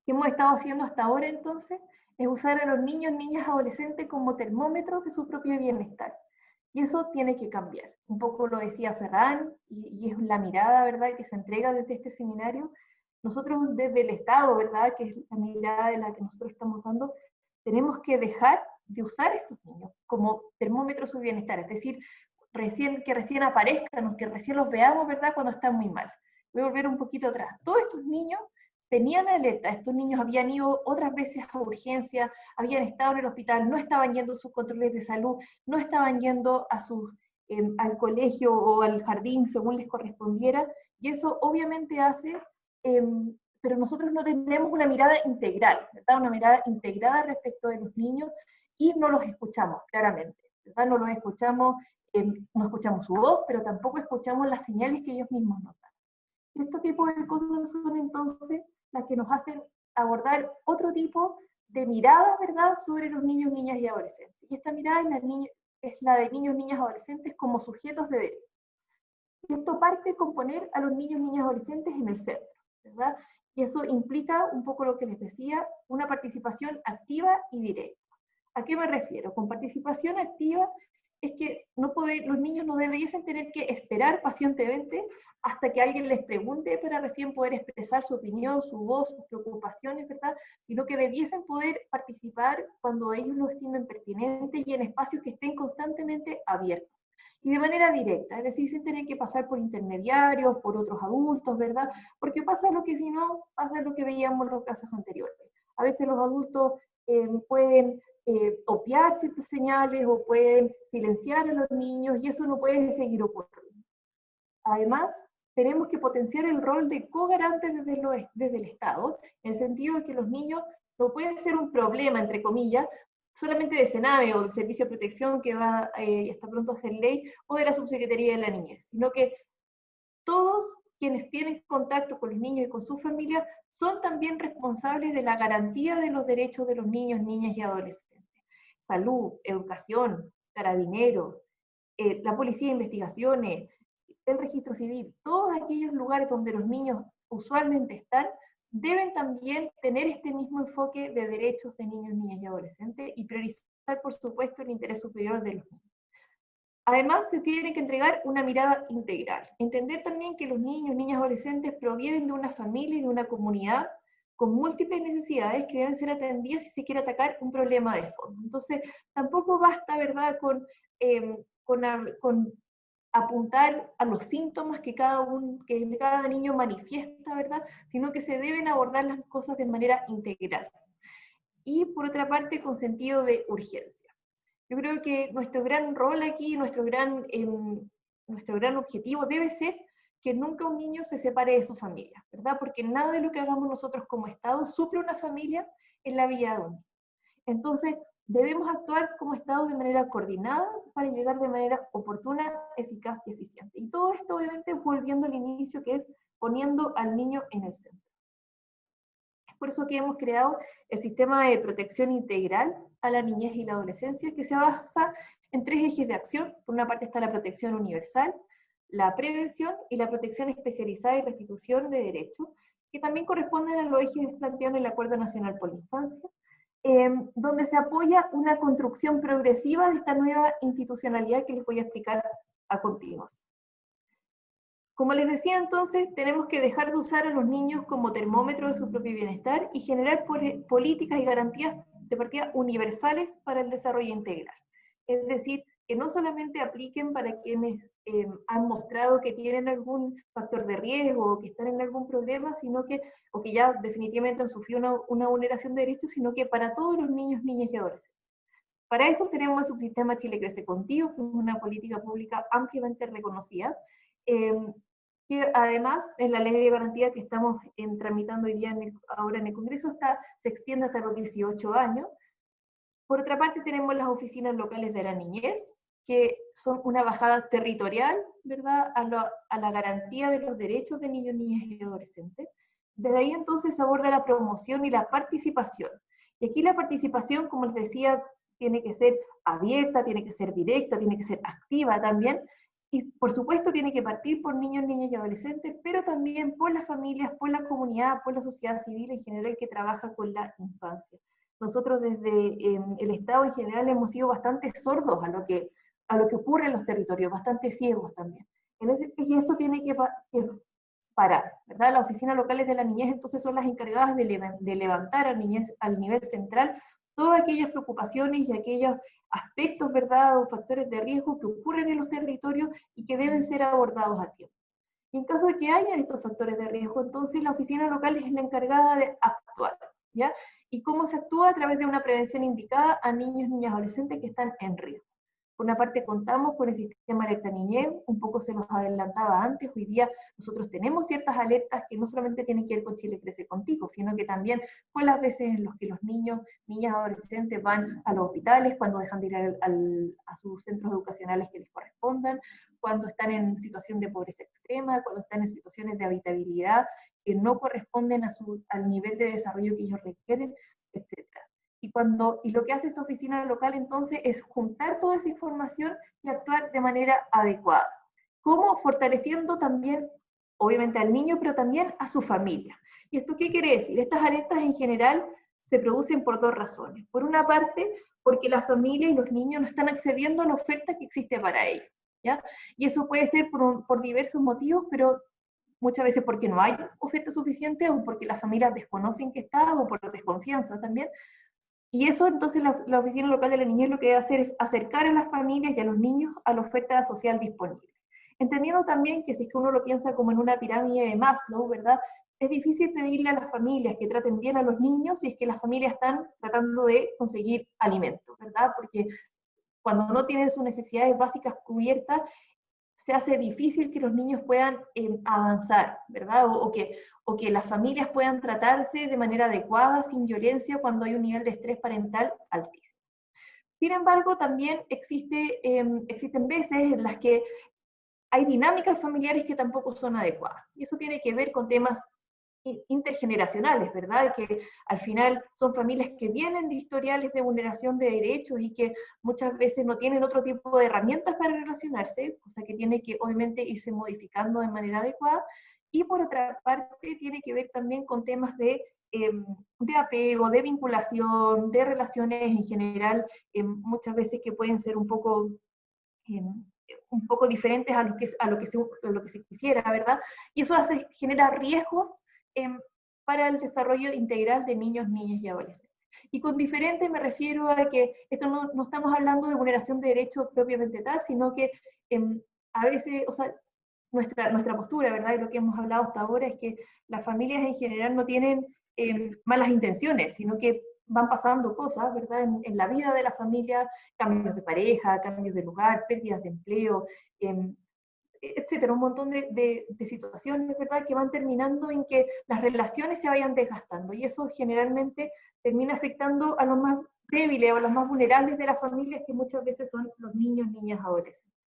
¿Qué hemos estado haciendo hasta ahora entonces? Es usar a los niños, niñas, adolescentes como termómetros de su propio bienestar. Y eso tiene que cambiar. Un poco lo decía Ferran, y es la mirada, ¿verdad?, que se entrega desde este seminario. Nosotros desde el Estado, ¿verdad?, que es la mirada de la que nosotros estamos dando, tenemos que dejar de usar a estos niños como termómetros de su bienestar. Es decir, que recién aparezcan, que recién los veamos, ¿verdad?, cuando están muy mal. Voy a volver un poquito atrás. Todos estos niños tenían alerta, estos niños habían ido otras veces a urgencia, habían estado en el hospital, no estaban yendo a sus controles de salud, no estaban yendo al colegio o al jardín según les correspondiera, y eso obviamente hace, pero nosotros no tenemos una mirada integral, ¿verdad?, una mirada integrada respecto de los niños, y no los escuchamos claramente, ¿verdad?, no los escuchamos, no escuchamos su voz, pero tampoco escuchamos las señales que ellos mismos nos dan. Y este tipo de cosas son entonces las que nos hacen abordar otro tipo de mirada, ¿verdad?, sobre los niños, niñas y adolescentes. Y esta mirada es la de niños, niñas, adolescentes como sujetos de derecho. Y esto parte con poner a los niños, niñas y adolescentes en el centro, ¿verdad? Y eso implica un poco lo que les decía, una participación activa y directa. ¿A qué me refiero? Con participación activa es que los niños no debiesen tener que esperar pacientemente hasta que alguien les pregunte para recién poder expresar su opinión, su voz, sus preocupaciones, ¿verdad? Sino que debiesen poder participar cuando ellos lo estimen pertinente y en espacios que estén constantemente abiertos. Y de manera directa, es decir, sin tener que pasar por intermediarios, por otros adultos, ¿verdad? Porque pasa lo que si no, pasa lo que veíamos en los casos anteriores. A veces los adultos pueden obviar ciertas señales o pueden silenciar a los niños y eso no puede seguir ocurriendo. Además, tenemos que potenciar el rol de co-garantes desde el Estado, en el sentido de que los niños no pueden ser un problema, entre comillas, solamente de SENAVE o del Servicio de Protección que está pronto a ser ley, o de la Subsecretaría de la Niñez, sino que todos quienes tienen contacto con los niños y con sus familias son también responsables de la garantía de los derechos de los niños, niñas y adolescentes. Salud, educación, carabineros, la policía de investigaciones, el registro civil, todos aquellos lugares donde los niños usualmente están, deben también tener este mismo enfoque de derechos de niños, niñas y adolescentes y priorizar, por supuesto, el interés superior de los niños. Además, se tiene que entregar una mirada integral. Entender también que los niños, niñas y adolescentes provienen de una familia y de una comunidad con múltiples necesidades que deben ser atendidas si se quiere atacar un problema de fondo. Entonces, tampoco basta, ¿verdad?, con apuntar a los síntomas que cada niño manifiesta, ¿verdad?, sino que se deben abordar las cosas de manera integral. Y por otra parte, con sentido de urgencia. Yo creo que nuestro gran rol aquí, nuestro gran objetivo debe ser que nunca un niño se separe de su familia, ¿verdad? Porque nada de lo que hagamos nosotros como Estado suple una familia en la vida de un niño. Entonces, debemos actuar como Estado de manera coordinada para llegar de manera oportuna, eficaz y eficiente. Y todo esto, obviamente, volviendo al inicio, que es poniendo al niño en el centro. Es por eso que hemos creado el sistema de protección integral a la niñez y la adolescencia, que se basa en 3 ejes de acción. Por una parte está la protección universal, la prevención y la protección especializada y restitución de derechos, que también corresponden a los ejes planteados en el Acuerdo Nacional por la Infancia, donde se apoya una construcción progresiva de esta nueva institucionalidad que les voy a explicar a continuación. Como les decía entonces, tenemos que dejar de usar a los niños como termómetro de su propio bienestar y generar políticas y garantías de partida universales para el desarrollo integral. Es decir, que no solamente apliquen para quienes han mostrado que tienen algún factor de riesgo o que están en algún problema, o que ya definitivamente han sufrido una vulneración de derechos, sino que para todos los niños, niñas y adolescentes. Para eso tenemos el subsistema Chile Crece Contigo, que es una política pública ampliamente reconocida, que además en la ley de garantía que estamos tramitando hoy día ahora en el Congreso se extiende hasta los 18 años. Por otra parte tenemos las oficinas locales de la niñez, que son una bajada territorial, ¿verdad?, a la garantía de los derechos de niños, niñas y adolescentes. Desde ahí entonces se aborda la promoción y la participación. Y aquí la participación, como les decía, tiene que ser abierta, tiene que ser directa, tiene que ser activa también, y por supuesto tiene que partir por niños, niñas y adolescentes, pero también por las familias, por la comunidad, por la sociedad civil en general que trabaja con la infancia. Nosotros desde el Estado en general hemos sido bastante sordos a lo que ocurre en los territorios, bastante ciegos también. Y esto tiene que parar, ¿verdad? Las oficinas locales de la niñez entonces son las encargadas de levantar al nivel central todas aquellas preocupaciones y aquellos aspectos, ¿verdad?, o factores de riesgo que ocurren en los territorios y que deben ser abordados a tiempo. Y en caso de que haya estos factores de riesgo, entonces la oficina local es la encargada de actuar, ¿ya? ¿Y cómo se actúa? A través de una prevención indicada a niños, niñas y adolescentes que están en riesgo. Por una parte contamos con el sistema Alerta Niñez, un poco se los adelantaba antes, hoy día nosotros tenemos ciertas alertas que no solamente tienen que ver con Chile Crece Contigo, sino que también con las veces en las que los niños, niñas, adolescentes van a los hospitales, cuando dejan de ir a sus centros educacionales que les correspondan, cuando están en situación de pobreza extrema, cuando están en situaciones de habitabilidad que no corresponden al nivel de desarrollo que ellos requieren, etc. Y lo que hace esta oficina local entonces es juntar toda esa información y actuar de manera adecuada. ¿Cómo? Fortaleciendo también, obviamente, al niño, pero también a su familia. ¿Y esto qué quiere decir? Estas alertas en general se producen por dos razones. Por una parte, porque la familia y los niños no están accediendo a la oferta que existe para ellos, ¿ya? Y eso puede ser por diversos motivos, pero muchas veces porque no hay oferta suficiente o porque las familias desconocen que está o por desconfianza también. Y eso entonces la Oficina Local de la Niñez lo que debe hacer es acercar a las familias y a los niños a la oferta social disponible. Entendiendo también que si es que uno lo piensa como en una pirámide de Maslow, ¿verdad? Es difícil pedirle a las familias que traten bien a los niños si es que las familias están tratando de conseguir alimento, ¿verdad? Porque cuando no tienen sus necesidades básicas cubiertas, se hace difícil que los niños puedan avanzar, ¿verdad? O que las familias puedan tratarse de manera adecuada, sin violencia, cuando hay un nivel de estrés parental altísimo. Sin embargo, también existen veces en las que hay dinámicas familiares que tampoco son adecuadas. Y eso tiene que ver con temas intergeneracionales, ¿verdad? Que al final son familias que vienen de historiales de vulneración de derechos y que muchas veces no tienen otro tipo de herramientas para relacionarse, cosa que tiene que obviamente irse modificando de manera adecuada. Y por otra parte tiene que ver también con temas de apego, de vinculación, de relaciones en general, muchas veces que pueden ser un poco diferentes a lo que se quisiera, ¿verdad? Y eso genera riesgos para el desarrollo integral de niños, niñas y adolescentes. Y con diferente me refiero a que esto no estamos hablando de vulneración de derechos propiamente tal, sino que a veces, o sea, nuestra postura, ¿verdad? Y lo que hemos hablado hasta ahora es que las familias en general no tienen malas intenciones, sino que van pasando cosas, ¿verdad? En la vida de la familia, cambios de pareja, cambios de lugar, pérdidas de empleo, etcétera, un montón de situaciones, ¿verdad?, que van terminando en que las relaciones se vayan desgastando, y eso generalmente termina afectando a los más débiles o a los más vulnerables de las familias, que muchas veces son los niños, niñas, adolescentes.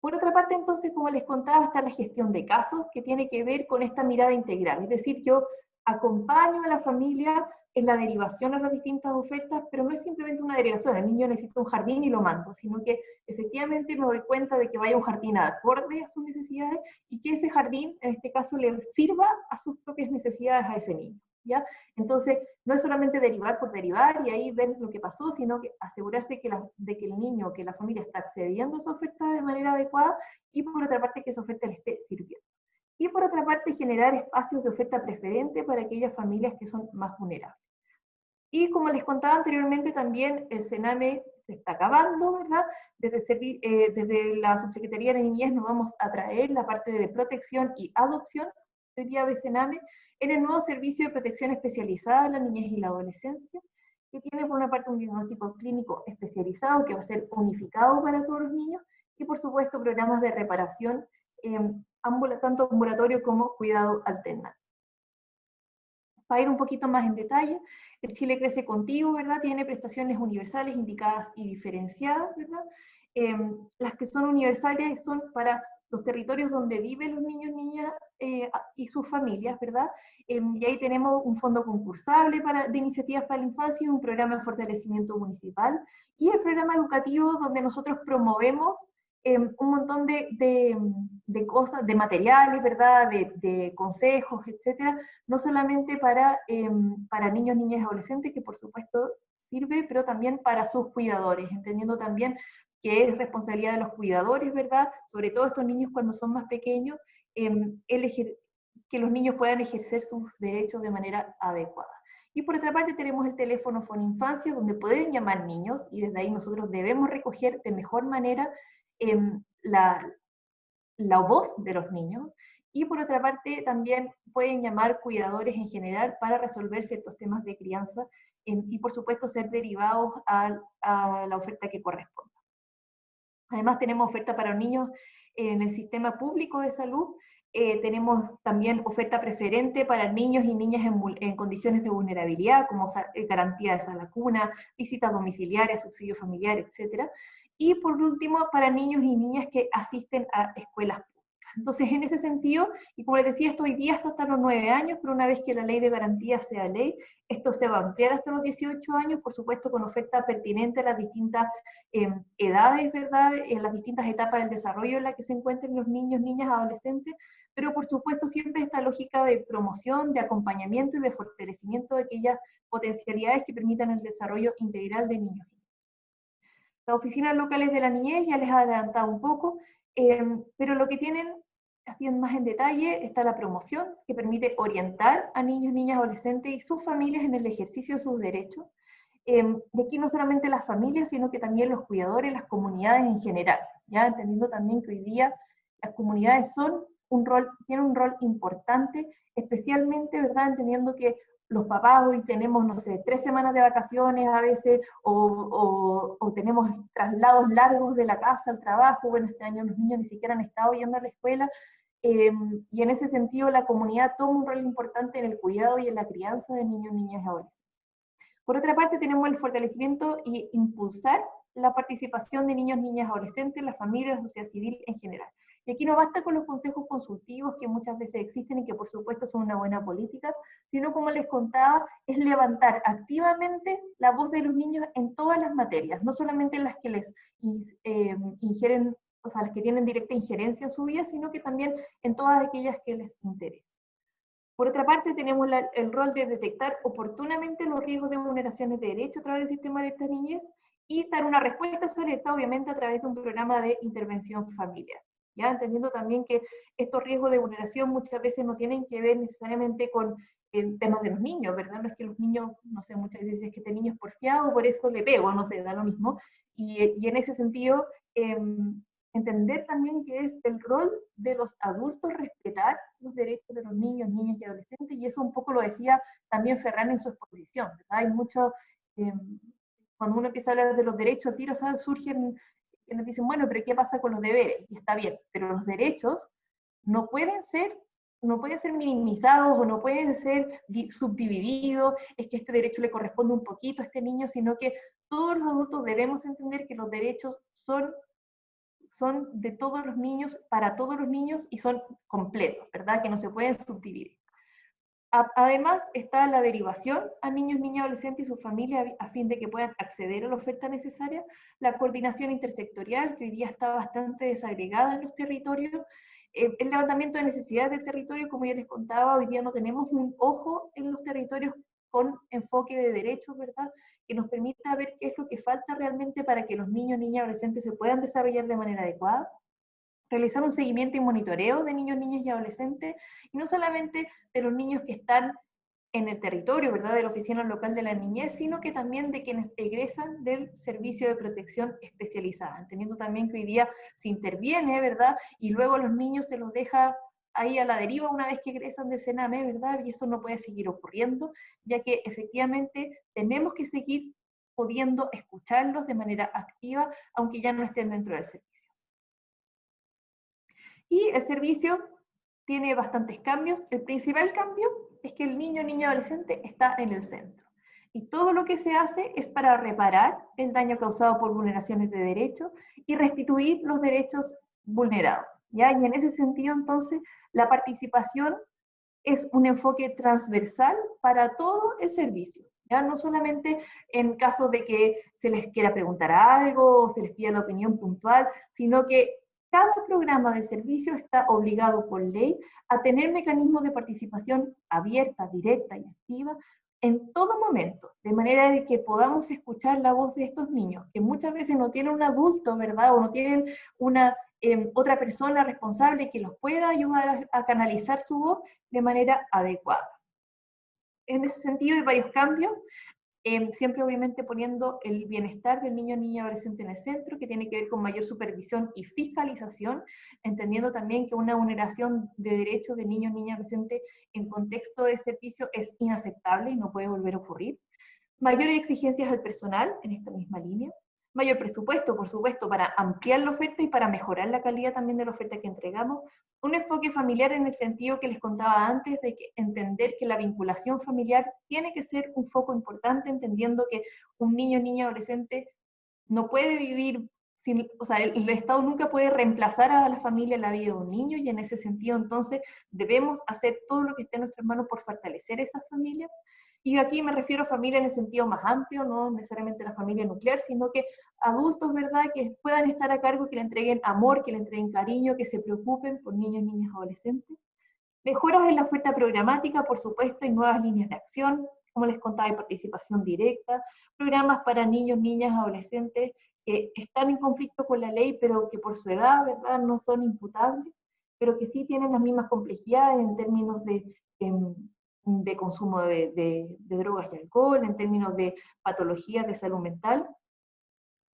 Por otra parte, entonces, como les contaba, está la gestión de casos, que tiene que ver con esta mirada integral, es decir, yo acompaño a la familia en la derivación a las distintas ofertas, pero no es simplemente una derivación, el niño necesita un jardín y lo mando, sino que efectivamente me doy cuenta de que vaya un jardín acorde a sus necesidades y que ese jardín, en este caso, le sirva a sus propias necesidades a ese niño, ¿ya? Entonces, no es solamente derivar por derivar y ahí ver lo que pasó, sino que asegurarse de que el niño, que la familia está accediendo a esa oferta de manera adecuada y por otra parte que esa oferta le esté sirviendo. Y por otra parte, generar espacios de oferta preferente para aquellas familias que son más vulnerables. Y como les contaba anteriormente, también el CENAME se está acabando, ¿verdad? Desde la Subsecretaría de Niñez nos vamos a traer la parte de protección y adopción, hoy día de CENAME, en el nuevo servicio de protección especializada de la niñez y la adolescencia, que tiene por una parte un diagnóstico clínico especializado que va a ser unificado para todos los niños, y por supuesto programas de reparación, tanto ambulatorio como cuidado alternativo. Para ir un poquito más en detalle, el Chile Crece Contigo, ¿verdad? Tiene prestaciones universales indicadas y diferenciadas, ¿verdad? Las que son universales son para los territorios donde viven los niños, niñas y sus familias, ¿verdad? Y ahí tenemos un fondo concursable de iniciativas para la infancia, un programa de fortalecimiento municipal y el programa educativo donde nosotros promovemos un montón de cosas, de materiales, ¿verdad? De consejos, etcétera, no solamente para niños, niñas y adolescentes, que por supuesto sirve, pero también para sus cuidadores, entendiendo también que es responsabilidad de los cuidadores, ¿verdad? Sobre todo estos niños cuando son más pequeños, que los niños puedan ejercer sus derechos de manera adecuada. Y por otra parte tenemos el teléfono Foninfancia, donde pueden llamar niños, y desde ahí nosotros debemos recoger de mejor manera la voz de los niños, y por otra parte también pueden llamar cuidadores en general para resolver ciertos temas de crianza y por supuesto ser derivados a la oferta que corresponda. Además tenemos oferta para niños en el sistema público de salud, tenemos también oferta preferente para niños y niñas en condiciones de vulnerabilidad, como garantía de sala cuna, visitas domiciliarias, subsidio familiar, etc. Y por último, para niños y niñas que asisten a escuelas públicas. Entonces, en ese sentido, y como les decía, esto hoy día está hasta los 9 años, pero una vez que la ley de garantía sea ley, esto se va a ampliar hasta los 18 años, por supuesto con oferta pertinente a las distintas edades, ¿verdad? En las distintas etapas del desarrollo en las que se encuentren los niños, niñas, adolescentes, pero por supuesto siempre esta lógica de promoción, de acompañamiento y de fortalecimiento de aquellas potencialidades que permitan el desarrollo integral de niños. Las oficinas locales de la niñez ya les he adelantado un poco, pero lo que tienen, así más en detalle, está la promoción, que permite orientar a niños, niñas, adolescentes y sus familias en el ejercicio de sus derechos. Y aquí no solamente las familias, sino que también los cuidadores, las comunidades en general, ya entendiendo también que hoy día las comunidades tienen un rol importante, especialmente, ¿verdad? Entendiendo que los papás hoy tenemos, no sé, 3 semanas de vacaciones a veces, o tenemos traslados largos de la casa al trabajo. Bueno, este año los niños ni siquiera han estado yendo a la escuela, y en ese sentido la comunidad toma un rol importante en el cuidado y en la crianza de niños, niñas y adolescentes. Por otra parte, tenemos el fortalecimiento e impulsar la participación de niños, niñas, adolescentes, la familia y la sociedad civil en general. Y aquí no basta con los consejos consultivos que muchas veces existen y que por supuesto son una buena política, sino como les contaba, es levantar activamente la voz de los niños en todas las materias, no solamente en las que les ingieren, o sea, las que tienen directa injerencia en su vida, sino que también en todas aquellas que les interesan. Por otra parte, tenemos el rol de detectar oportunamente los riesgos de vulneraciones de derechos a través del sistema de alerta niñez y dar una respuesta a esa alerta, obviamente, a través de un programa de intervención familiar. Ya entendiendo también que estos riesgos de vulneración muchas veces no tienen que ver necesariamente con temas de los niños, ¿verdad? No es que los niños, no sé, muchas veces es que este niño es porfiado, por eso le pego, no sé, da lo mismo. Y en ese sentido, entender también que es el rol de los adultos respetar los derechos de los niños, niñas y adolescentes, y eso un poco lo decía también Ferran en su exposición, ¿verdad? Hay mucho, cuando uno empieza a hablar de los derechos, al tiro, ¿sabes? Surgen, que nos dicen, bueno, pero ¿qué pasa con los deberes? Y está bien, pero los derechos no pueden ser minimizados o no pueden ser subdivididos, es que este derecho le corresponde un poquito a este niño, sino que todos los adultos debemos entender que los derechos son de todos los niños, para todos los niños, y son completos, ¿verdad? Que no se pueden subdividir. Además está la derivación a niños, niñas, adolescentes y sus familias a fin de que puedan acceder a la oferta necesaria, la coordinación intersectorial, que hoy día está bastante desagregada en los territorios, el levantamiento de necesidades del territorio, como ya les contaba, hoy día no tenemos un ojo en los territorios con enfoque de derechos, ¿verdad? Que nos permita ver qué es lo que falta realmente para que los niños, niñas y adolescentes se puedan desarrollar de manera adecuada. Realizar un seguimiento y monitoreo de niños, niñas y adolescentes, y no solamente de los niños que están en el territorio, ¿verdad?, de la oficina local de la niñez, sino que también de quienes egresan del servicio de protección especializada, entendiendo también que hoy día se interviene, ¿verdad?, y luego los niños se los deja ahí a la deriva una vez que egresan de Sename, ¿verdad?, y eso no puede seguir ocurriendo, ya que efectivamente tenemos que seguir pudiendo escucharlos de manera activa, aunque ya no estén dentro del servicio. Y el servicio tiene bastantes cambios. El principal cambio es que el niño, niña, adolescente está en el centro. Y todo lo que se hace es para reparar el daño causado por vulneraciones de derechos y restituir los derechos vulnerados, ¿ya? Y en ese sentido, entonces, la participación es un enfoque transversal para todo el servicio, ¿ya? No solamente en caso de que se les quiera preguntar algo o se les pida la opinión puntual, sino que cada programa de servicio está obligado por ley a tener mecanismos de participación abierta, directa y activa en todo momento, de manera de que podamos escuchar la voz de estos niños, que muchas veces no tienen un adulto, ¿verdad? O no tienen una otra persona responsable que los pueda ayudar a canalizar su voz de manera adecuada. En ese sentido hay varios cambios, siempre obviamente poniendo el bienestar del niño, niña y adolescente en el centro, que tiene que ver con mayor supervisión y fiscalización, entendiendo también que una vulneración de derechos de niños, niñas y adolescentes en contexto de servicio es inaceptable y no puede volver a ocurrir. Mayores exigencias al personal en esta misma línea. Mayor presupuesto, por supuesto, para ampliar la oferta y para mejorar la calidad también de la oferta que entregamos. Un enfoque familiar en el sentido que les contaba antes, de que entender que la vinculación familiar tiene que ser un foco importante, entendiendo que un niño, niña, adolescente no puede vivir o sea, el Estado nunca puede reemplazar a la familia en la vida de un niño, y en ese sentido entonces debemos hacer todo lo que esté en nuestras manos por fortalecer esa familia. Y aquí me refiero a familia en el sentido más amplio, no necesariamente la familia nuclear, sino que adultos, ¿verdad?, que puedan estar a cargo, que le entreguen amor, que le entreguen cariño, que se preocupen por niños, niñas, adolescentes. Mejoras en la oferta programática, por supuesto, y nuevas líneas de acción, como les contaba, de participación directa, programas para niños, niñas, adolescentes que están en conflicto con la ley, pero que por su edad, ¿verdad?, no son imputables, pero que sí tienen las mismas complejidades en términos de consumo de drogas y alcohol, en términos de patologías de salud mental,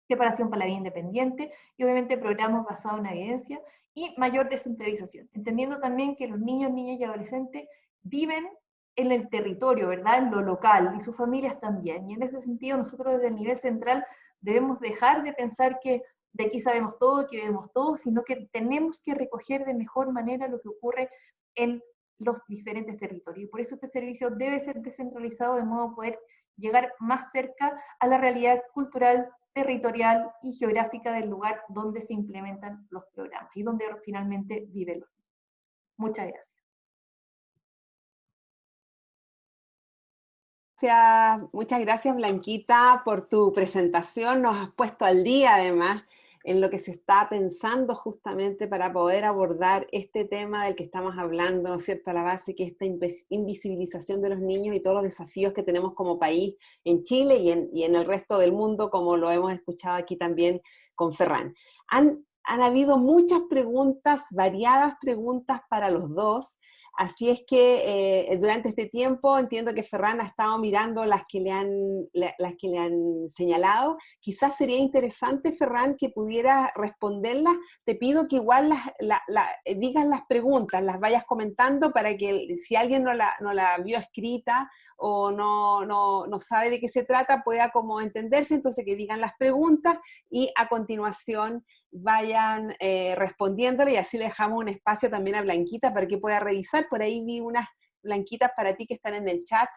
preparación para la vida independiente y obviamente programas basados en evidencia y mayor descentralización, entendiendo también que los niños, niñas y adolescentes viven en el territorio, ¿verdad?, en lo local, y sus familias también. Y en ese sentido nosotros desde el nivel central debemos dejar de pensar que de aquí sabemos todo, que vemos todo, sino que tenemos que recoger de mejor manera lo que ocurre en los diferentes territorios. Y por eso este servicio debe ser descentralizado de modo a poder llegar más cerca a la realidad cultural, territorial y geográfica del lugar donde se implementan los programas y donde finalmente viven los niños. Muchas gracias. Muchas gracias, Blanquita, por tu presentación. Nos has puesto al día, además, en lo que se está pensando justamente para poder abordar este tema del que estamos hablando, ¿no es cierto?, a la base, que es esta invisibilización de los niños y todos los desafíos que tenemos como país en Chile y en el resto del mundo, como lo hemos escuchado aquí también con Ferran. Han habido muchas preguntas, variadas preguntas para los dos. Así es que durante este tiempo entiendo que Ferran ha estado mirando las que le han señalado. Quizás sería interesante, Ferran, que pudiera responderlas. Te pido que igual digas las preguntas, las vayas comentando para que si alguien no la vio escrita o no sabe de qué se trata, pueda como entenderse. Entonces que digan las preguntas y a continuación vayan respondiéndole, y así le dejamos un espacio también a Blanquita para que pueda revisar. Por ahí vi unas Blanquitas para ti que están en el chat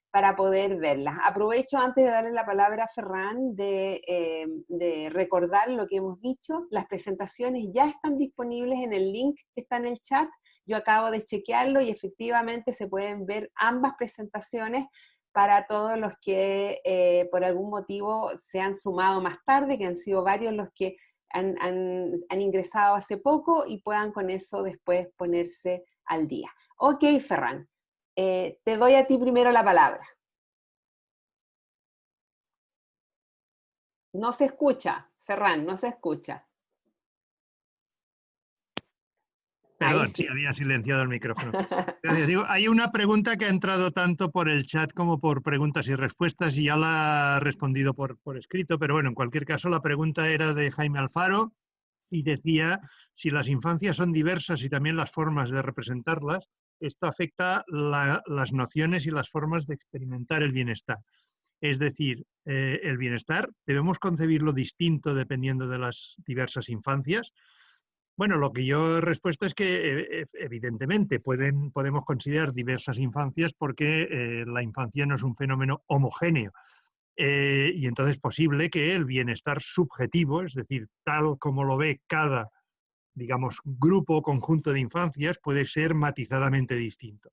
para poder verlas. Aprovecho antes de darle la palabra a Ferran de recordar lo que hemos dicho. Las presentaciones ya están disponibles en el link que está en el chat. Yo acabo de chequearlo y efectivamente se pueden ver ambas presentaciones para todos los que por algún motivo se han sumado más tarde, que han sido varios los que han ingresado hace poco y puedan con eso después ponerse al día. Ok, Ferran, te doy a ti primero la palabra. No se escucha, Ferran, no se escucha. Perdón, sí, había silenciado el micrófono. Gracias. Digo, hay una pregunta que ha entrado tanto por el chat como por preguntas y respuestas y ya la ha respondido por escrito, pero bueno, en cualquier caso la pregunta era de Jaime Alfaro y decía si las infancias son diversas y también las formas de representarlas, esto afecta las nociones y las formas de experimentar el bienestar. Es decir, el bienestar debemos concebirlo distinto dependiendo de las diversas infancias. Bueno, lo que yo he respuesto es que evidentemente podemos considerar diversas infancias porque la infancia no es un fenómeno homogéneo. Y entonces es posible que el bienestar subjetivo, es decir, tal como lo ve cada, digamos, grupo o conjunto de infancias, puede ser matizadamente distinto.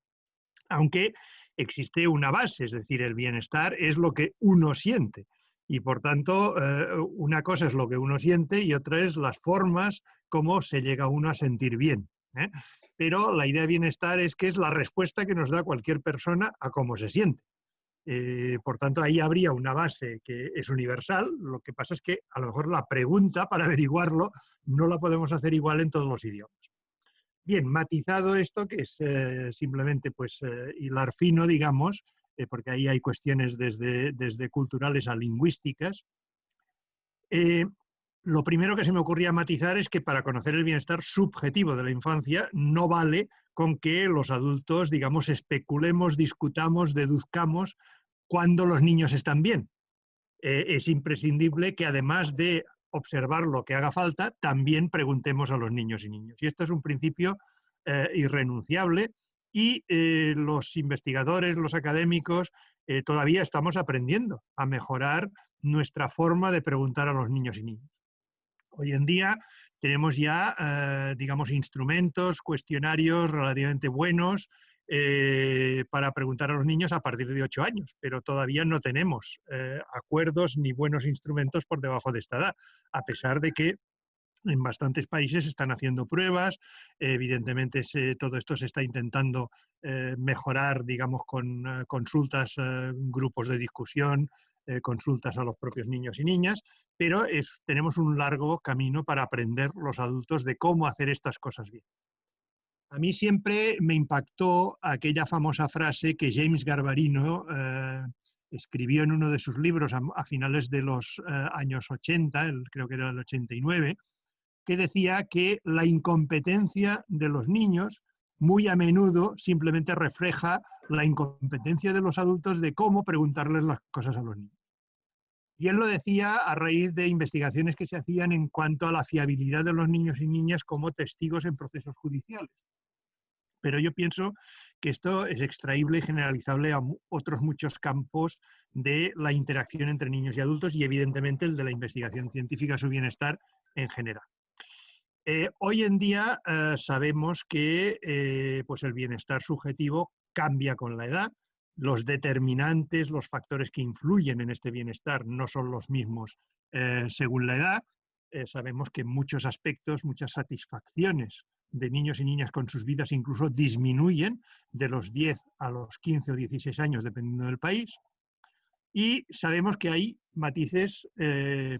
Aunque existe una base, es decir, el bienestar es lo que uno siente. Y por tanto, una cosa es lo que uno siente y otra es las formas como se llega uno a sentir bien. Pero la idea de bienestar es que es la respuesta que nos da cualquier persona a cómo se siente. Por tanto, ahí habría una base que es universal. Lo que pasa es que a lo mejor la pregunta para averiguarlo no la podemos hacer igual en todos los idiomas. Bien, matizado esto, que es simplemente pues, hilar fino, digamos, porque ahí hay cuestiones desde culturales a lingüísticas. Lo primero que se me ocurría matizar es que para conocer el bienestar subjetivo de la infancia no vale con que los adultos, digamos, especulemos, discutamos, deduzcamos cuando los niños están bien. Es imprescindible que además de observar lo que haga falta, también preguntemos a los niños y niñas. Y esto es un principio irrenunciable y los investigadores, los académicos, todavía estamos aprendiendo a mejorar nuestra forma de preguntar a los niños y niñas. Hoy en día tenemos ya, digamos, instrumentos, cuestionarios relativamente buenos para preguntar a los niños a partir de 8 años, pero todavía no tenemos acuerdos ni buenos instrumentos por debajo de esta edad, a pesar de que en bastantes países están haciendo pruebas, evidentemente todo esto se está intentando mejorar, digamos, con consultas, grupos de discusión, consultas a los propios niños y niñas, pero tenemos un largo camino para aprender los adultos de cómo hacer estas cosas bien. A mí siempre me impactó aquella famosa frase que James Garbarino escribió en uno de sus libros a finales de los años 80, creo que era el 89, que decía que la incompetencia de los niños muy a menudo simplemente refleja la incompetencia de los adultos de cómo preguntarles las cosas a los niños. Y él lo decía a raíz de investigaciones que se hacían en cuanto a la fiabilidad de los niños y niñas como testigos en procesos judiciales. Pero yo pienso que esto es extraíble y generalizable a otros muchos campos de la interacción entre niños y adultos y evidentemente el de la investigación científica, su bienestar en general. Hoy en día sabemos que pues el bienestar subjetivo cambia con la edad. Los determinantes, los factores que influyen en este bienestar no son los mismos según la edad. Sabemos que en muchos aspectos, muchas satisfacciones de niños y niñas con sus vidas incluso disminuyen de los 10 a los 15 o 16 años, dependiendo del país. Y sabemos que hay matices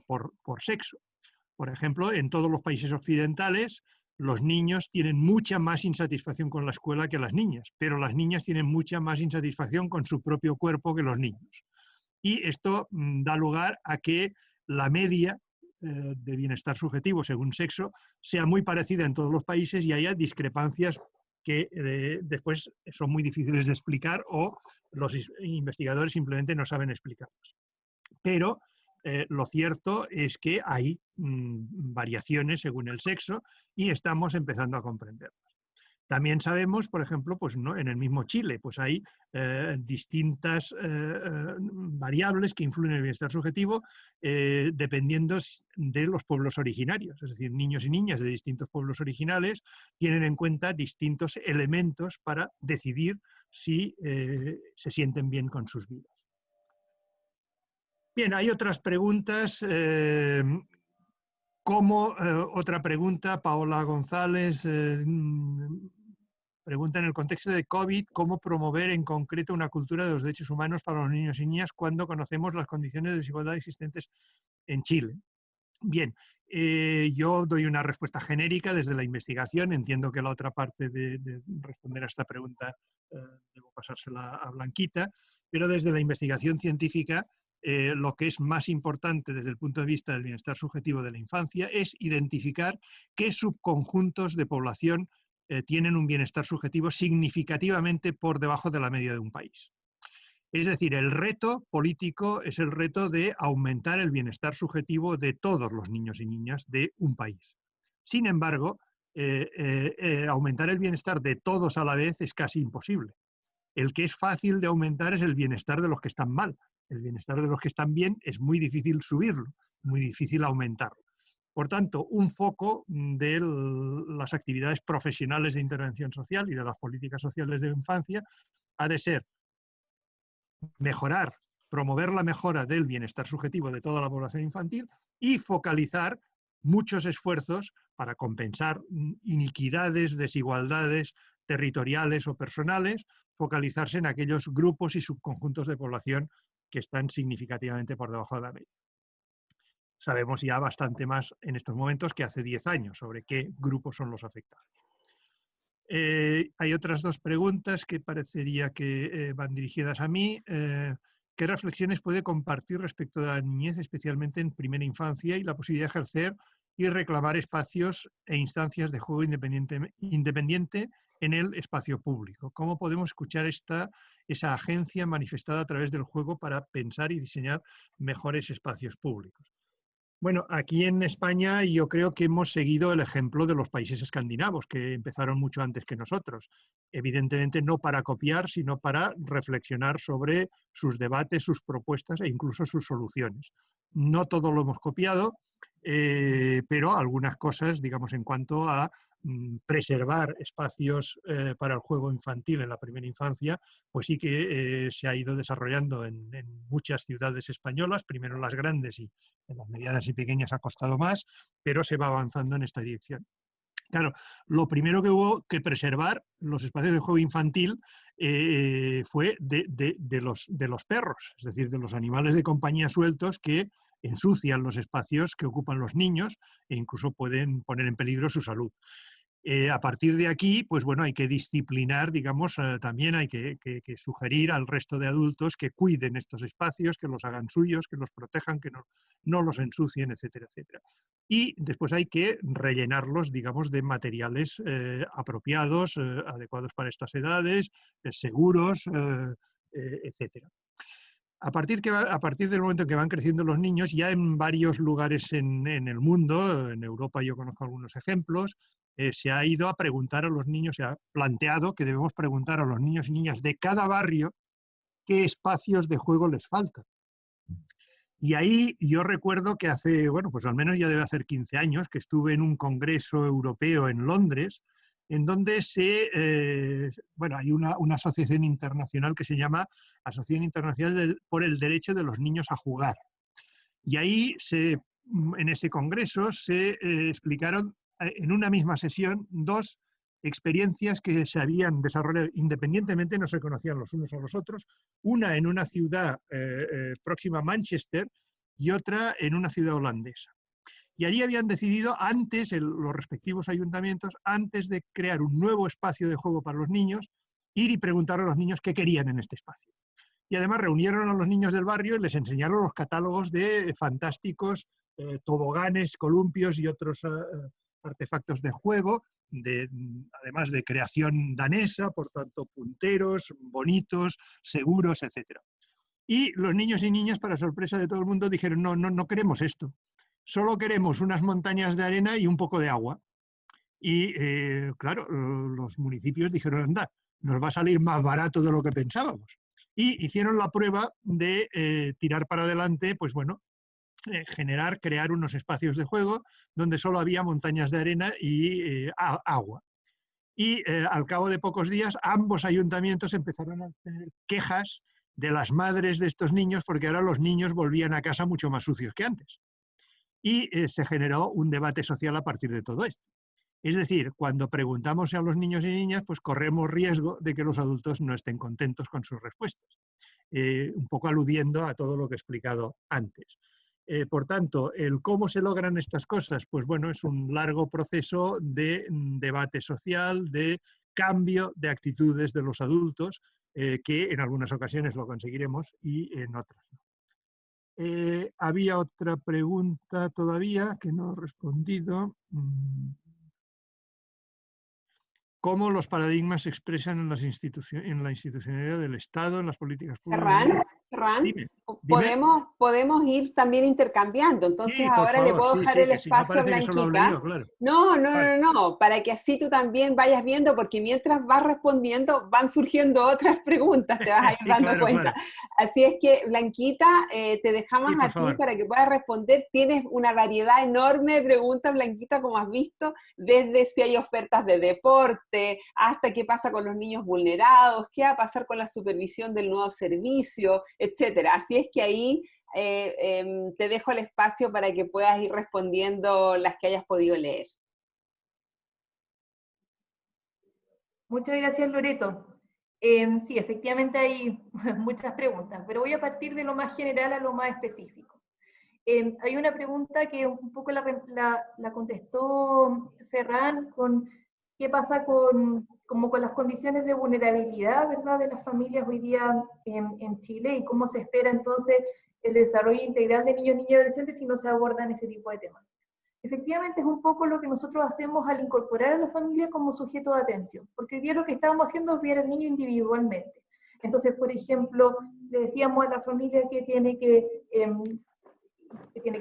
por sexo. Por ejemplo, en todos los países occidentales, los niños tienen mucha más insatisfacción con la escuela que las niñas, pero las niñas tienen mucha más insatisfacción con su propio cuerpo que los niños. Y esto da lugar a que la media de bienestar subjetivo según sexo sea muy parecida en todos los países y haya discrepancias que después son muy difíciles de explicar o los investigadores simplemente no saben explicarlas. Pero lo cierto es que hay variaciones según el sexo y estamos empezando a comprenderlas. También sabemos, por ejemplo, pues, ¿no? En el mismo Chile, pues hay distintas variables que influyen en el bienestar subjetivo dependiendo de los pueblos originarios. Es decir, niños y niñas de distintos pueblos originales tienen en cuenta distintos elementos para decidir si se sienten bien con sus vidas. Bien, hay otras preguntas. Otra pregunta, Paola González pregunta en el contexto de COVID, ¿cómo promover en concreto una cultura de los derechos humanos para los niños y niñas cuando conocemos las condiciones de desigualdad existentes en Chile? Bien, yo doy una respuesta genérica desde la investigación. Entiendo que la otra parte de responder a esta pregunta debo pasársela a Blanquita, pero desde la investigación científica lo que es más importante desde el punto de vista del bienestar subjetivo de la infancia es identificar qué subconjuntos de población tienen un bienestar subjetivo significativamente por debajo de la media de un país. Es decir, el reto político es el reto de aumentar el bienestar subjetivo de todos los niños y niñas de un país. Sin embargo, aumentar el bienestar de todos a la vez es casi imposible. El que es fácil de aumentar es el bienestar de los que están mal. El bienestar de los que están bien es muy difícil subirlo, muy difícil aumentarlo. Por tanto, un foco de las actividades profesionales de intervención social y de las políticas sociales de infancia ha de ser mejorar, promover la mejora del bienestar subjetivo de toda la población infantil y focalizar muchos esfuerzos para compensar iniquidades, desigualdades territoriales o personales, focalizarse en aquellos grupos y subconjuntos de población que están significativamente por debajo de la media. Sabemos ya bastante más en estos momentos que hace 10 años sobre qué grupos son los afectados. Hay otras dos preguntas que parecería que van dirigidas a mí. ¿Qué reflexiones puede compartir respecto de la niñez, especialmente en primera infancia, y la posibilidad de ejercer y reclamar espacios e instancias de juego independiente en el espacio público? ¿Cómo podemos escuchar esa agencia manifestada a través del juego para pensar y diseñar mejores espacios públicos? Bueno, aquí en España yo creo que hemos seguido el ejemplo de los países escandinavos, que empezaron mucho antes que nosotros. Evidentemente no para copiar, sino para reflexionar sobre sus debates, sus propuestas e incluso sus soluciones. No todo lo hemos copiado. pero algunas cosas, digamos, en cuanto a preservar espacios para el juego infantil en la primera infancia, pues sí que se ha ido desarrollando en muchas ciudades españolas, primero en las grandes y en las medianas y pequeñas ha costado más, pero se va avanzando en esta dirección. Claro, lo primero que hubo que preservar los espacios de juego infantil fue de los perros, es decir, de los animales de compañía sueltos que ensucian los espacios que ocupan los niños e incluso pueden poner en peligro su salud. A partir de aquí, pues bueno, hay que disciplinar, digamos, también hay que sugerir al resto de adultos que cuiden estos espacios, que los hagan suyos, que los protejan, que no los ensucien, etcétera, etcétera. Y después hay que rellenarlos, digamos, de materiales apropiados, adecuados para estas edades, seguros, etcétera. A partir del momento en que van creciendo los niños, ya en varios lugares en el mundo, en Europa yo conozco algunos ejemplos, se ha ido a preguntar a los niños, se ha planteado que debemos preguntar a los niños y niñas de cada barrio qué espacios de juego les faltan. Y ahí yo recuerdo que hace, bueno, pues al menos ya debe hacer 15 años, que estuve en un congreso europeo en Londres, en donde bueno, hay una asociación internacional que se llama Asociación Internacional por el Derecho de los Niños a Jugar. Y ahí, en ese congreso, se explicaron en una misma sesión dos experiencias que se habían desarrollado independientemente, no se conocían los unos a los otros, una en una ciudad próxima a Manchester y otra en una ciudad holandesa. Y allí habían decidido antes, los respectivos ayuntamientos, antes de crear un nuevo espacio de juego para los niños, ir y preguntar a los niños qué querían en este espacio. Y además reunieron a los niños del barrio y les enseñaron los catálogos de fantásticos toboganes, columpios y otros artefactos de juego, además de creación danesa, por tanto punteros, bonitos, seguros, etc. Y los niños y niñas, para sorpresa de todo el mundo, dijeron, no queremos esto. Solo queremos unas montañas de arena y un poco de agua. Y claro, los municipios dijeron, anda, nos va a salir más barato de lo que pensábamos. Y hicieron la prueba de tirar para adelante, pues bueno, crear unos espacios de juego donde solo había montañas de arena y agua. Y al cabo de pocos días, ambos ayuntamientos empezaron a tener quejas de las madres de estos niños porque ahora los niños volvían a casa mucho más sucios que antes. Y se generó un debate social a partir de todo esto. Es decir, cuando preguntamos a los niños y niñas, pues corremos riesgo de que los adultos no estén contentos con sus respuestas. Un poco aludiendo a todo lo que he explicado antes. Por tanto, el cómo se logran estas cosas, pues bueno, es un largo proceso de debate social, de cambio de actitudes de los adultos, que en algunas ocasiones lo conseguiremos y en otras no. Había otra pregunta todavía que no he respondido. ¿Cómo los paradigmas se expresan en la institucionalidad del Estado, en las políticas públicas? Ferran, podemos ir también intercambiando. Entonces sí, ahora le puedo dejar el si no espacio a parece que solo hablo Blanquita. yo, claro. No, para que así tú también vayas viendo, porque mientras vas respondiendo van surgiendo otras preguntas, te vas a ir dando cuenta. Claro. Así es que, Blanquita, te dejamos a ti para que puedas responder. Tienes una variedad enorme de preguntas, Blanquita, como has visto, desde si hay ofertas de deporte, hasta qué pasa con los niños vulnerados, qué va a pasar con la supervisión del nuevo servicio, etcétera. Así es que ahí te dejo el espacio para que puedas ir respondiendo las que hayas podido leer. Muchas gracias, Loreto. Sí, efectivamente hay muchas preguntas, pero voy a partir de lo más general a lo más específico. Hay una pregunta que un poco la contestó Ferran con qué pasa con las condiciones de vulnerabilidad, ¿verdad?, de las familias hoy día en Chile y cómo se espera entonces el desarrollo integral de niños, niñas y adolescentes si no se abordan ese tipo de temas. Efectivamente es un poco lo que nosotros hacemos al incorporar a la familia como sujeto de atención, porque hoy día lo que estamos haciendo es ver al niño individualmente. Entonces, por ejemplo, le decíamos a la familia que tiene que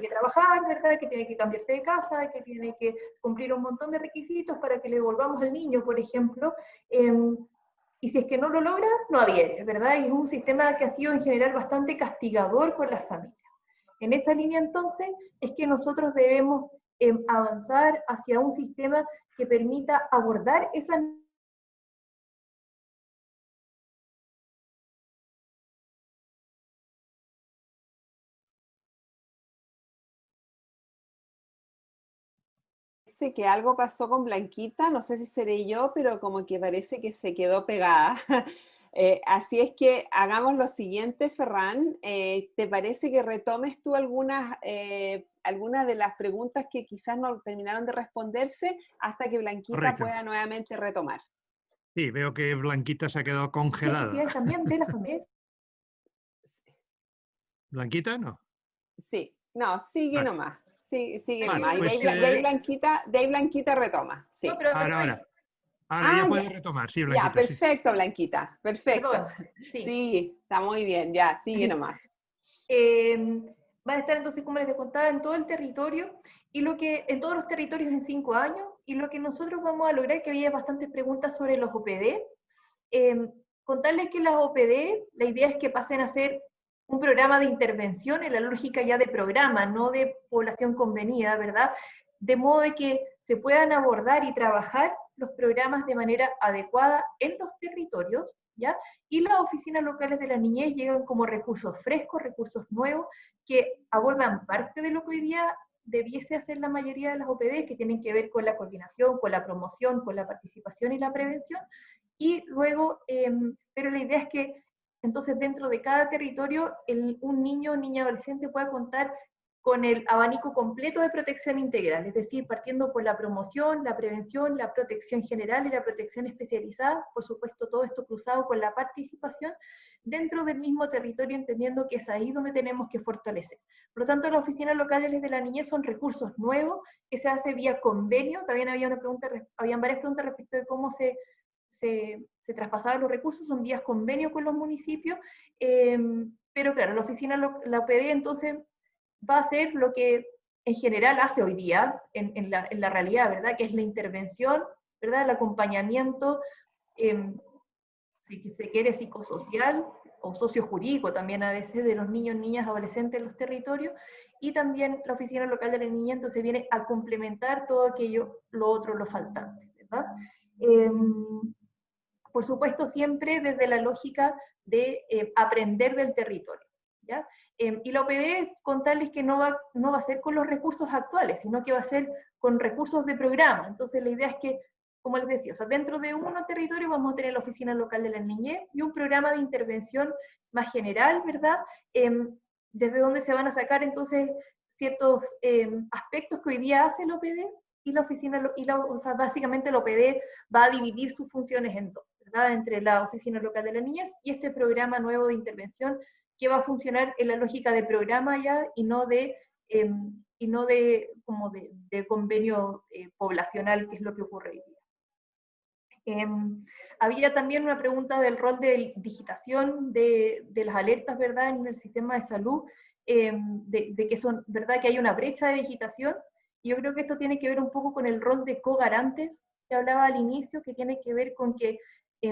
trabajar, ¿verdad?, que tiene que cambiarse de casa, que tiene que cumplir un montón de requisitos para que le devolvamos al niño, por ejemplo, y si es que no lo logra, no adhiere, ¿verdad? Y es un sistema que ha sido en general bastante castigador con las familias. En esa línea entonces es que nosotros debemos avanzar hacia un sistema que permita abordar esas. Parece que algo pasó con Blanquita, no sé si seré yo, pero como que parece que se quedó pegada. Así es que hagamos lo siguiente, Ferran. ¿Te parece que retomes tú algunas de las preguntas que quizás no terminaron de responderse hasta que Blanquita Correcto. pueda nuevamente retomar? Sí, veo que Blanquita se ha quedado congelada. Necesidades también de las familias. ¿Blanquita? No. Sí, no, sigue Vale, nomás. Sigue vale, nomás. Y pues de ahí Blanquita retoma. No, Sí. pero ahora ya Ah, ya, puede retomar, sí, ya, Blanquita, sí. perfecto, Blanquita. Perfecto. perdón, sí. Sí, está muy bien, ya, sigue nomás. Van a estar entonces, como les contaba, en todo el territorio, y en todos los territorios en 5 años, y lo que nosotros vamos a lograr, que había bastantes preguntas sobre los OPD, contarles que las OPD, la idea es que pasen a ser un programa de intervención en la lógica ya de programa, no de población convenida, ¿verdad? De modo de que se puedan abordar y trabajar los programas de manera adecuada en los territorios, ¿ya? Y las oficinas locales de la niñez llegan como recursos frescos, recursos nuevos, que abordan parte de lo que hoy día debiese hacer la mayoría de las OPD, que tienen que ver con la coordinación, con la promoción, con la participación y la prevención, y luego, pero la idea es que entonces dentro de cada territorio un niño o niña adolescente pueda contar con el abanico completo de protección integral, es decir, partiendo por la promoción, la prevención, la protección general y la protección especializada, por supuesto todo esto cruzado con la participación dentro del mismo territorio, entendiendo que es ahí donde tenemos que fortalecer. Por lo tanto, las oficinas locales de la niñez son recursos nuevos que se hace vía convenio. También habían varias preguntas respecto de cómo se traspasaban los recursos, son vías convenio con los municipios, pero claro, la OPD entonces va a hacer lo que en general hace hoy día en la realidad, ¿verdad? Que es la intervención, ¿verdad? El acompañamiento, si se quiere, psicosocial o sociojurídico también a veces de los niños, niñas, adolescentes en los territorios, y también la oficina local de la niñez entonces viene a complementar todo aquello, lo otro, lo faltante, ¿verdad? Por supuesto, siempre desde la lógica de aprender del territorio, ¿ya? Y la OPD, contarles que no va a ser con los recursos actuales, sino que va a ser con recursos de programa. Entonces, la idea es que, como les decía, o sea, dentro de un territorio vamos a tener la oficina local de la niñez y un programa de intervención más general, ¿verdad? Desde donde se van a sacar entonces ciertos aspectos que hoy día hace la OPD, y la oficina, o sea, básicamente la OPD va a dividir sus funciones en dos, ¿verdad? Entre la oficina local de la niñez y este programa nuevo de intervención que va a funcionar en la lógica de programa ya y no de como de convenio poblacional, que es lo que ocurre hoy día. Había también una pregunta del rol de digitación de las alertas, ¿verdad?, en el sistema de salud, de que son, ¿verdad?, que hay una brecha de digitación. Y yo creo que esto tiene que ver un poco con el rol de cogarantes que hablaba al inicio, que tiene que ver con que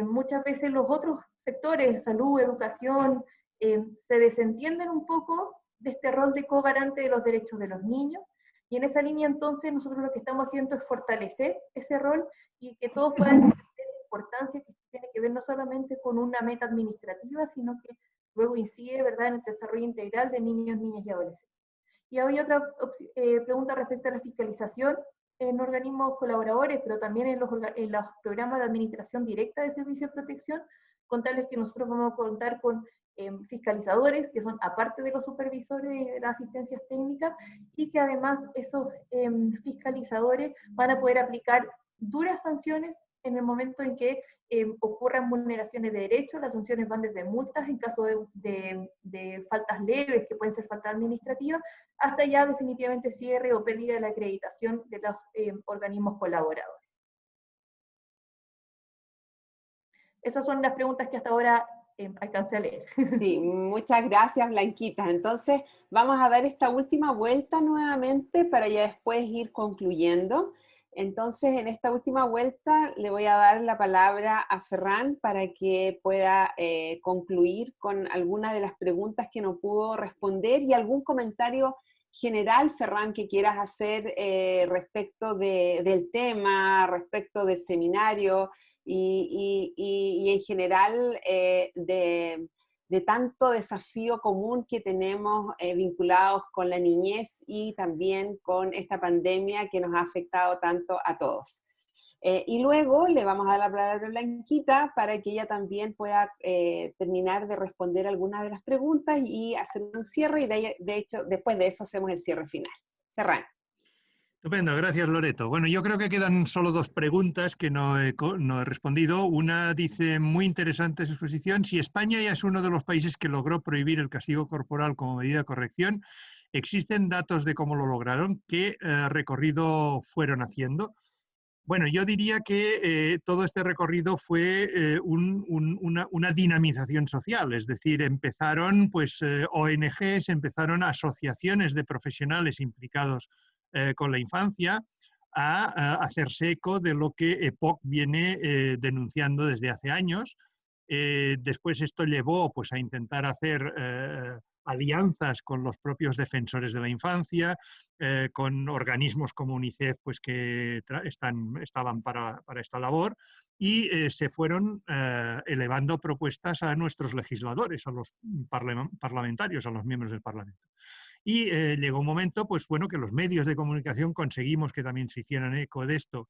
muchas veces los otros sectores, salud, educación, se desentienden un poco de este rol de cogarante de los derechos de los niños. Y en esa línea entonces nosotros lo que estamos haciendo es fortalecer ese rol y que todos puedan entender la importancia que tiene que ver no solamente con una meta administrativa, sino que luego incide, ¿verdad?, en el desarrollo integral de niños, niñas y adolescentes. Y había otra pregunta respecto a la fiscalización en organismos colaboradores, pero también en los programas de administración directa de servicios de protección, contarles que nosotros vamos a contar con fiscalizadores, que son aparte de los supervisores y de las asistencias técnicas, y que además esos fiscalizadores van a poder aplicar duras sanciones en el momento en que ocurran vulneraciones de derechos. Las sanciones van desde multas en caso de faltas leves, que pueden ser faltas administrativas, hasta ya definitivamente cierre o pérdida de la acreditación de los organismos colaboradores. Esas son las preguntas que hasta ahora alcancé a leer. Sí, muchas gracias, Blanquita. Entonces, vamos a dar esta última vuelta nuevamente para ya después ir concluyendo. Entonces, en esta última vuelta le voy a dar la palabra a Ferran para que pueda concluir con algunas de las preguntas que no pudo responder y algún comentario general, Ferran, que quieras hacer respecto del tema, respecto del seminario y en general de tanto desafío común que tenemos vinculados con la niñez y también con esta pandemia que nos ha afectado tanto a todos. Y luego le vamos a dar la palabra a Blanquita para que ella también pueda terminar de responder algunas de las preguntas y hacer un cierre, y de hecho después de eso hacemos el cierre final. Ferran. Estupendo, gracias Loreto. Bueno, yo creo que quedan solo dos preguntas que no he respondido. Una dice, muy interesante su exposición, si España ya es uno de los países que logró prohibir el castigo corporal como medida de corrección, ¿existen datos de cómo lo lograron? ¿Qué recorrido fueron haciendo? Bueno, yo diría que todo este recorrido fue una dinamización social, es decir, empezaron pues, ONGs, empezaron asociaciones de profesionales implicados con la infancia a hacerse eco de lo que EPOC viene denunciando desde hace años. Después esto llevó pues, a intentar hacer alianzas con los propios defensores de la infancia, con organismos como UNICEF pues, que estaban para esta labor, y se fueron elevando propuestas a nuestros legisladores, a los parlamentarios, a los miembros del Parlamento. Y llegó un momento pues, bueno, que los medios de comunicación conseguimos que también se hicieran eco de esto,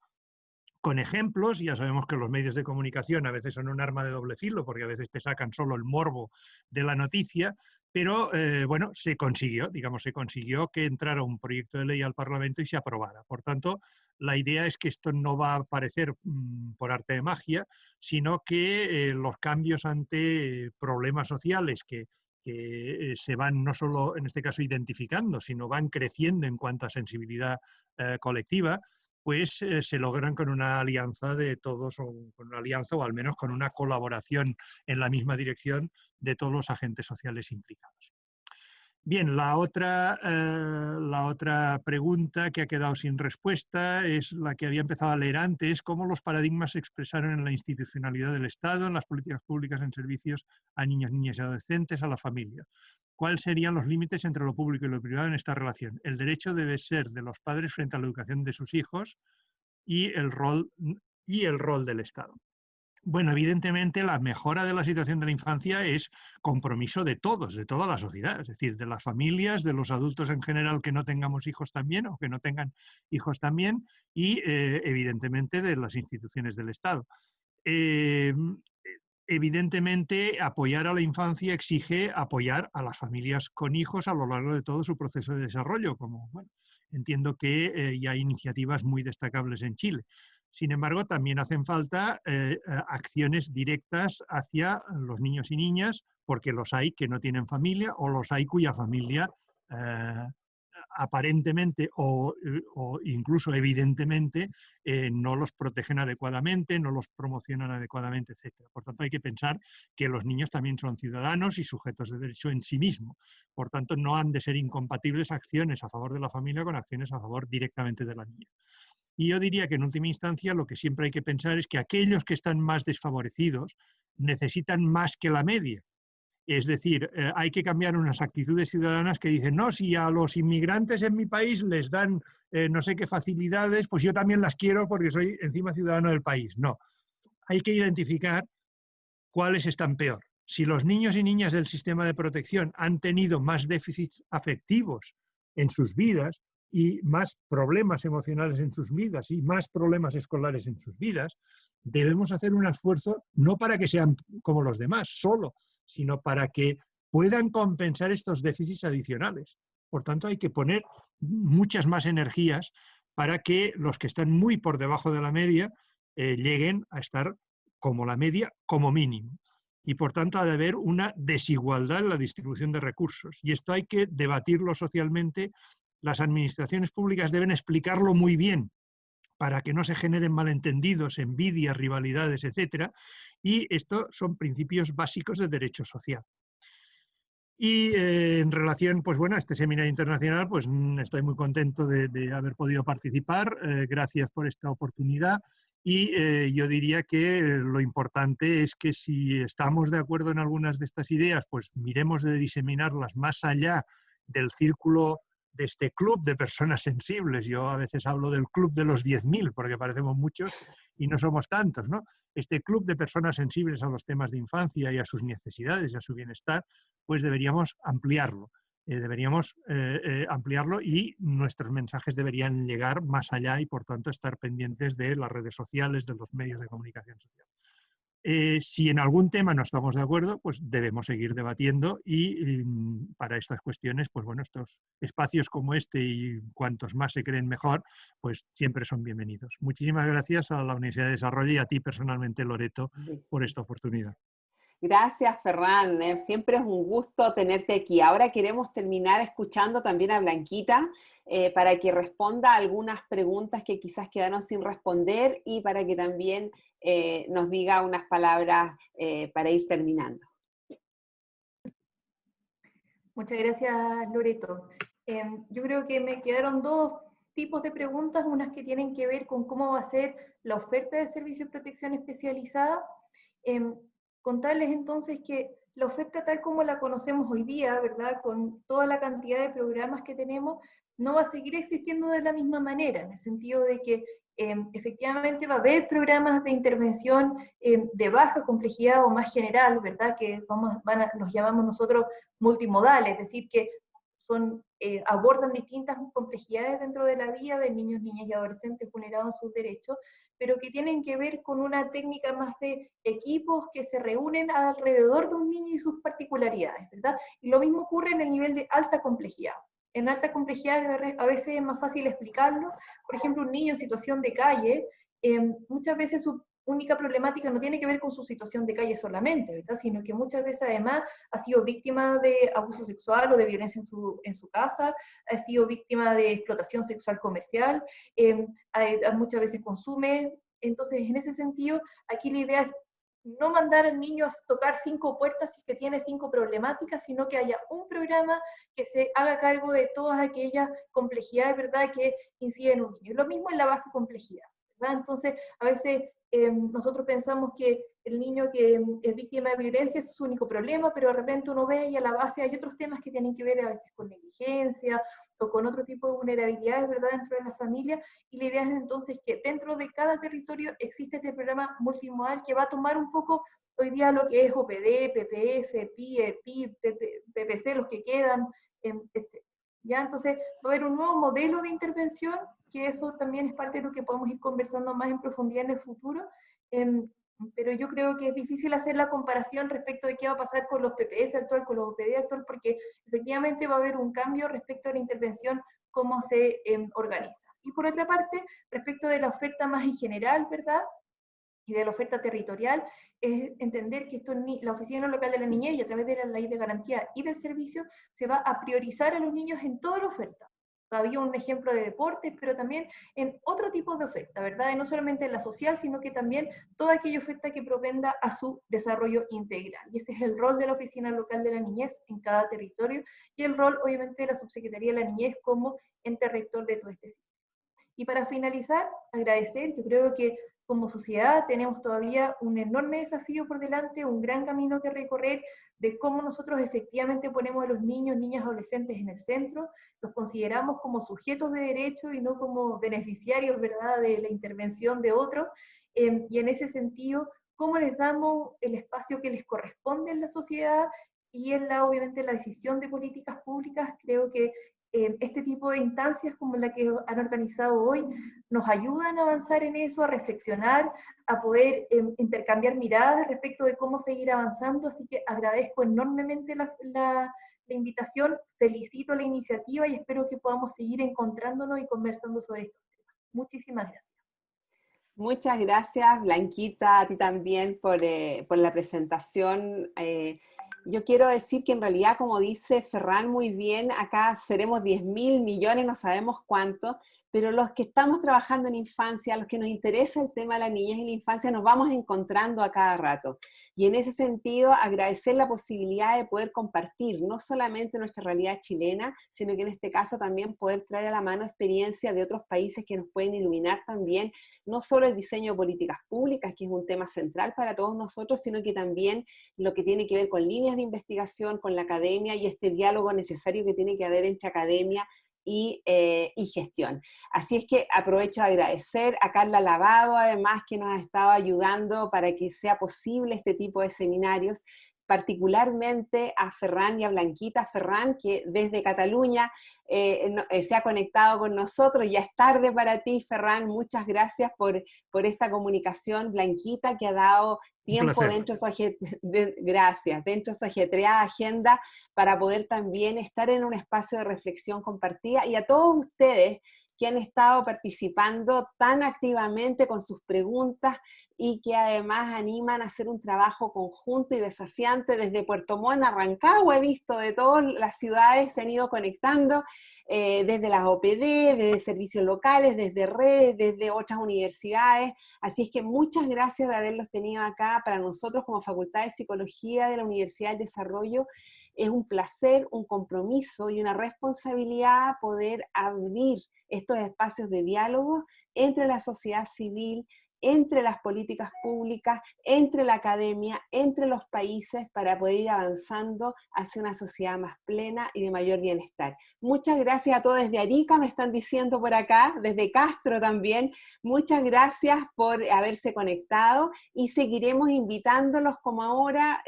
con ejemplos. Ya sabemos que los medios de comunicación a veces son un arma de doble filo, porque a veces te sacan solo el morbo de la noticia, pero bueno, se consiguió que entrara un proyecto de ley al Parlamento y se aprobara. Por tanto, la idea es que esto no va a aparecer por arte de magia, sino que los cambios ante problemas sociales que se van no solo, en este caso, identificando, sino van creciendo en cuanto a sensibilidad colectiva, pues se logran con una alianza de todos, o con una alianza o al menos con una colaboración en la misma dirección de todos los agentes sociales implicados. Bien, la otra pregunta que ha quedado sin respuesta es la que había empezado a leer antes: cómo los paradigmas se expresaron en la institucionalidad del Estado, en las políticas públicas en servicios a niños, niñas y adolescentes, a la familia. ¿Cuáles serían los límites entre lo público y lo privado en esta relación? El derecho debe ser de los padres frente a la educación de sus hijos y el rol del Estado. Bueno, evidentemente la mejora de la situación de la infancia es compromiso de todos, de toda la sociedad, es decir, de las familias, de los adultos en general que no tengamos hijos también o que no tengan hijos también, y evidentemente de las instituciones del Estado. Evidentemente, apoyar a la infancia exige apoyar a las familias con hijos a lo largo de todo su proceso de desarrollo, como bueno, entiendo que ya hay iniciativas muy destacables en Chile. Sin embargo, también hacen falta acciones directas hacia los niños y niñas, porque los hay que no tienen familia o los hay cuya familia aparentemente o incluso evidentemente no los protegen adecuadamente, no los promocionan adecuadamente, etc. Por tanto, hay que pensar que los niños también son ciudadanos y sujetos de derecho en sí mismos. Por tanto, no han de ser incompatibles acciones a favor de la familia con acciones a favor directamente de la niña. Y yo diría que en última instancia lo que siempre hay que pensar es que aquellos que están más desfavorecidos necesitan más que la media. Es decir, hay que cambiar unas actitudes ciudadanas que dicen, no, si a los inmigrantes en mi país les dan no sé qué facilidades, pues yo también las quiero porque soy encima ciudadano del país. No, hay que identificar cuáles están peor. Si los niños y niñas del sistema de protección han tenido más déficits afectivos en sus vidas y más problemas emocionales en sus vidas y más problemas escolares en sus vidas, debemos hacer un esfuerzo no para que sean como los demás solo, sino para que puedan compensar estos déficits adicionales. Por tanto, hay que poner muchas más energías para que los que están muy por debajo de la media lleguen a estar como la media, como mínimo. Y por tanto ha de haber una desigualdad en la distribución de recursos. Y esto hay que debatirlo socialmente. Las administraciones públicas deben explicarlo muy bien para que no se generen malentendidos, envidias, rivalidades, etc. Y estos son principios básicos de derecho social. Y en relación, pues bueno, a este seminario internacional, pues estoy muy contento de haber podido participar. Gracias por esta oportunidad. Y yo diría que lo importante es que si estamos de acuerdo en algunas de estas ideas, pues miremos de diseminarlas más allá del círculo de este club de personas sensibles. Yo a veces hablo del club de los 10.000, porque parecemos muchos y no somos tantos, ¿no? Este club de personas sensibles a los temas de infancia y a sus necesidades y a su bienestar, pues deberíamos ampliarlo. Ampliarlo y nuestros mensajes deberían llegar más allá y, por tanto, estar pendientes de las redes sociales, de los medios de comunicación social. Si en algún tema no estamos de acuerdo, pues debemos seguir debatiendo y para estas cuestiones, pues bueno, estos espacios como este y cuantos más se creen mejor, pues siempre son bienvenidos. Muchísimas gracias a la Universidad de Desarrollo y a ti personalmente, Loreto, por esta oportunidad. Gracias, Ferran. Siempre es un gusto tenerte aquí. Ahora queremos terminar escuchando también a Blanquita para que responda algunas preguntas que quizás quedaron sin responder y para que también nos diga unas palabras para ir terminando. Muchas gracias, Loreto. Yo creo que me quedaron dos tipos de preguntas, unas que tienen que ver con cómo va a ser la oferta de servicio de protección especializada. Contarles entonces que la oferta tal como la conocemos hoy día, ¿verdad? Con toda la cantidad de programas que tenemos, no va a seguir existiendo de la misma manera, en el sentido de que efectivamente va a haber programas de intervención de baja complejidad o más general, ¿verdad? Que los llamamos nosotros multimodales, es decir, que abordan distintas complejidades dentro de la vida de niños, niñas y adolescentes vulnerados en sus derechos, pero que tienen que ver con una técnica más de equipos que se reúnen alrededor de un niño y sus particularidades, ¿verdad? Y lo mismo ocurre en el nivel de alta complejidad. En alta complejidad a veces es más fácil explicarlo. Por ejemplo, un niño en situación de calle, muchas veces su única problemática no tiene que ver con su situación de calle solamente, ¿verdad? Sino que muchas veces además ha sido víctima de abuso sexual o de violencia en su casa, ha sido víctima de explotación sexual comercial, muchas veces consume. Entonces, en ese sentido, aquí la idea es no mandar al niño a tocar 5 puertas y que tiene 5 problemáticas, sino que haya un programa que se haga cargo de todas aquellas complejidades, ¿verdad?, que inciden en un niño. Lo mismo en la baja complejidad, ¿verdad? Entonces, a veces nosotros pensamos que el niño que es víctima de violencia es su único problema, pero de repente uno ve y a la base hay otros temas que tienen que ver a veces con negligencia o con otro tipo de vulnerabilidades, ¿verdad?, dentro de la familia, y la idea es entonces que dentro de cada territorio existe este programa multimodal que va a tomar un poco hoy día lo que es OPD, PPF, PIE, PIB, PPC, los que quedan, etc. ¿Ya? Entonces va a haber un nuevo modelo de intervención, que eso también es parte de lo que podemos ir conversando más en profundidad en el futuro, pero yo creo que es difícil hacer la comparación respecto de qué va a pasar con los PPF actual, con los OPD actual, porque efectivamente va a haber un cambio respecto a la intervención, cómo se organiza. Y por otra parte, respecto de la oferta más en general, ¿verdad?, y de la oferta territorial, es entender que la Oficina Local de la Niñez, y a través de la Ley de Garantía y del Servicio, se va a priorizar a los niños en toda la oferta. Había un ejemplo de deportes, pero también en otro tipo de oferta, ¿verdad? Y no solamente en la social, sino que también toda aquella oferta que propenda a su desarrollo integral. Y ese es el rol de la Oficina Local de la Niñez en cada territorio, y el rol, obviamente, de la Subsecretaría de la Niñez como ente rector de todo este sistema. Y para finalizar, agradecer, yo creo que como sociedad tenemos todavía un enorme desafío por delante, un gran camino que recorrer de cómo nosotros efectivamente ponemos a los niños, niñas, adolescentes en el centro, los consideramos como sujetos de derecho y no como beneficiarios, ¿verdad?, de la intervención de otros, y en ese sentido, cómo les damos el espacio que les corresponde en la sociedad y obviamente la decisión de políticas públicas. Creo que este tipo de instancias como la que han organizado hoy nos ayudan a avanzar en eso, a reflexionar, a poder intercambiar miradas respecto de cómo seguir avanzando, así que agradezco enormemente la invitación, felicito la iniciativa y espero que podamos seguir encontrándonos y conversando sobre estos temas. Muchísimas gracias. Muchas gracias, Blanquita, a ti también por la presentación. Yo quiero decir que en realidad, como dice Ferran muy bien, acá seremos 10.000 millones, no sabemos cuánto, pero los que estamos trabajando en infancia, los que nos interesa el tema de la niñez y la infancia, nos vamos encontrando a cada rato. Y en ese sentido, agradecer la posibilidad de poder compartir no solamente nuestra realidad chilena, sino que en este caso también poder traer a la mano experiencias de otros países que nos pueden iluminar también, no solo el diseño de políticas públicas, que es un tema central para todos nosotros, sino que también lo que tiene que ver con líneas de investigación, con la academia y este diálogo necesario que tiene que haber entre academia y gestión. Así es que aprovecho de agradecer a Carla Lavado, además, que nos ha estado ayudando para que sea posible este tipo de seminarios, particularmente a Ferran y a Blanquita. Ferran, que desde Cataluña se ha conectado con nosotros, ya es tarde para ti, Ferran, muchas gracias por esta comunicación. Blanquita, que ha dado tiempo dentro de su ajetreada agenda para poder también estar en un espacio de reflexión compartida, y a todos ustedes que han estado participando tan activamente con sus preguntas y que además animan a hacer un trabajo conjunto y desafiante. Desde Puerto Montt a Rancagua he visto, de todas las ciudades se han ido conectando, desde las OPD, desde servicios locales, desde redes, desde otras universidades. Así es que muchas gracias de haberlos tenido acá. Para nosotros como Facultad de Psicología de la Universidad del Desarrollo es un placer, un compromiso y una responsabilidad poder abrir estos espacios de diálogo entre la sociedad civil, entre las políticas públicas, entre la academia, entre los países, para poder ir avanzando hacia una sociedad más plena y de mayor bienestar. Muchas gracias a todos desde Arica, me están diciendo por acá, desde Castro también. Muchas gracias por haberse conectado y seguiremos invitándolos como ahora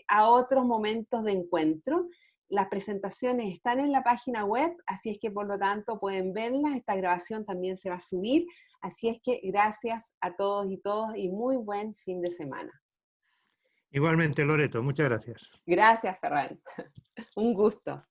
a otros momentos de encuentro. Las presentaciones están en la página web, así es que por lo tanto pueden verlas. Esta grabación también se va a subir. Así es que gracias a todos y muy buen fin de semana. Igualmente, Loreto, muchas gracias. Gracias, Ferran. Un gusto.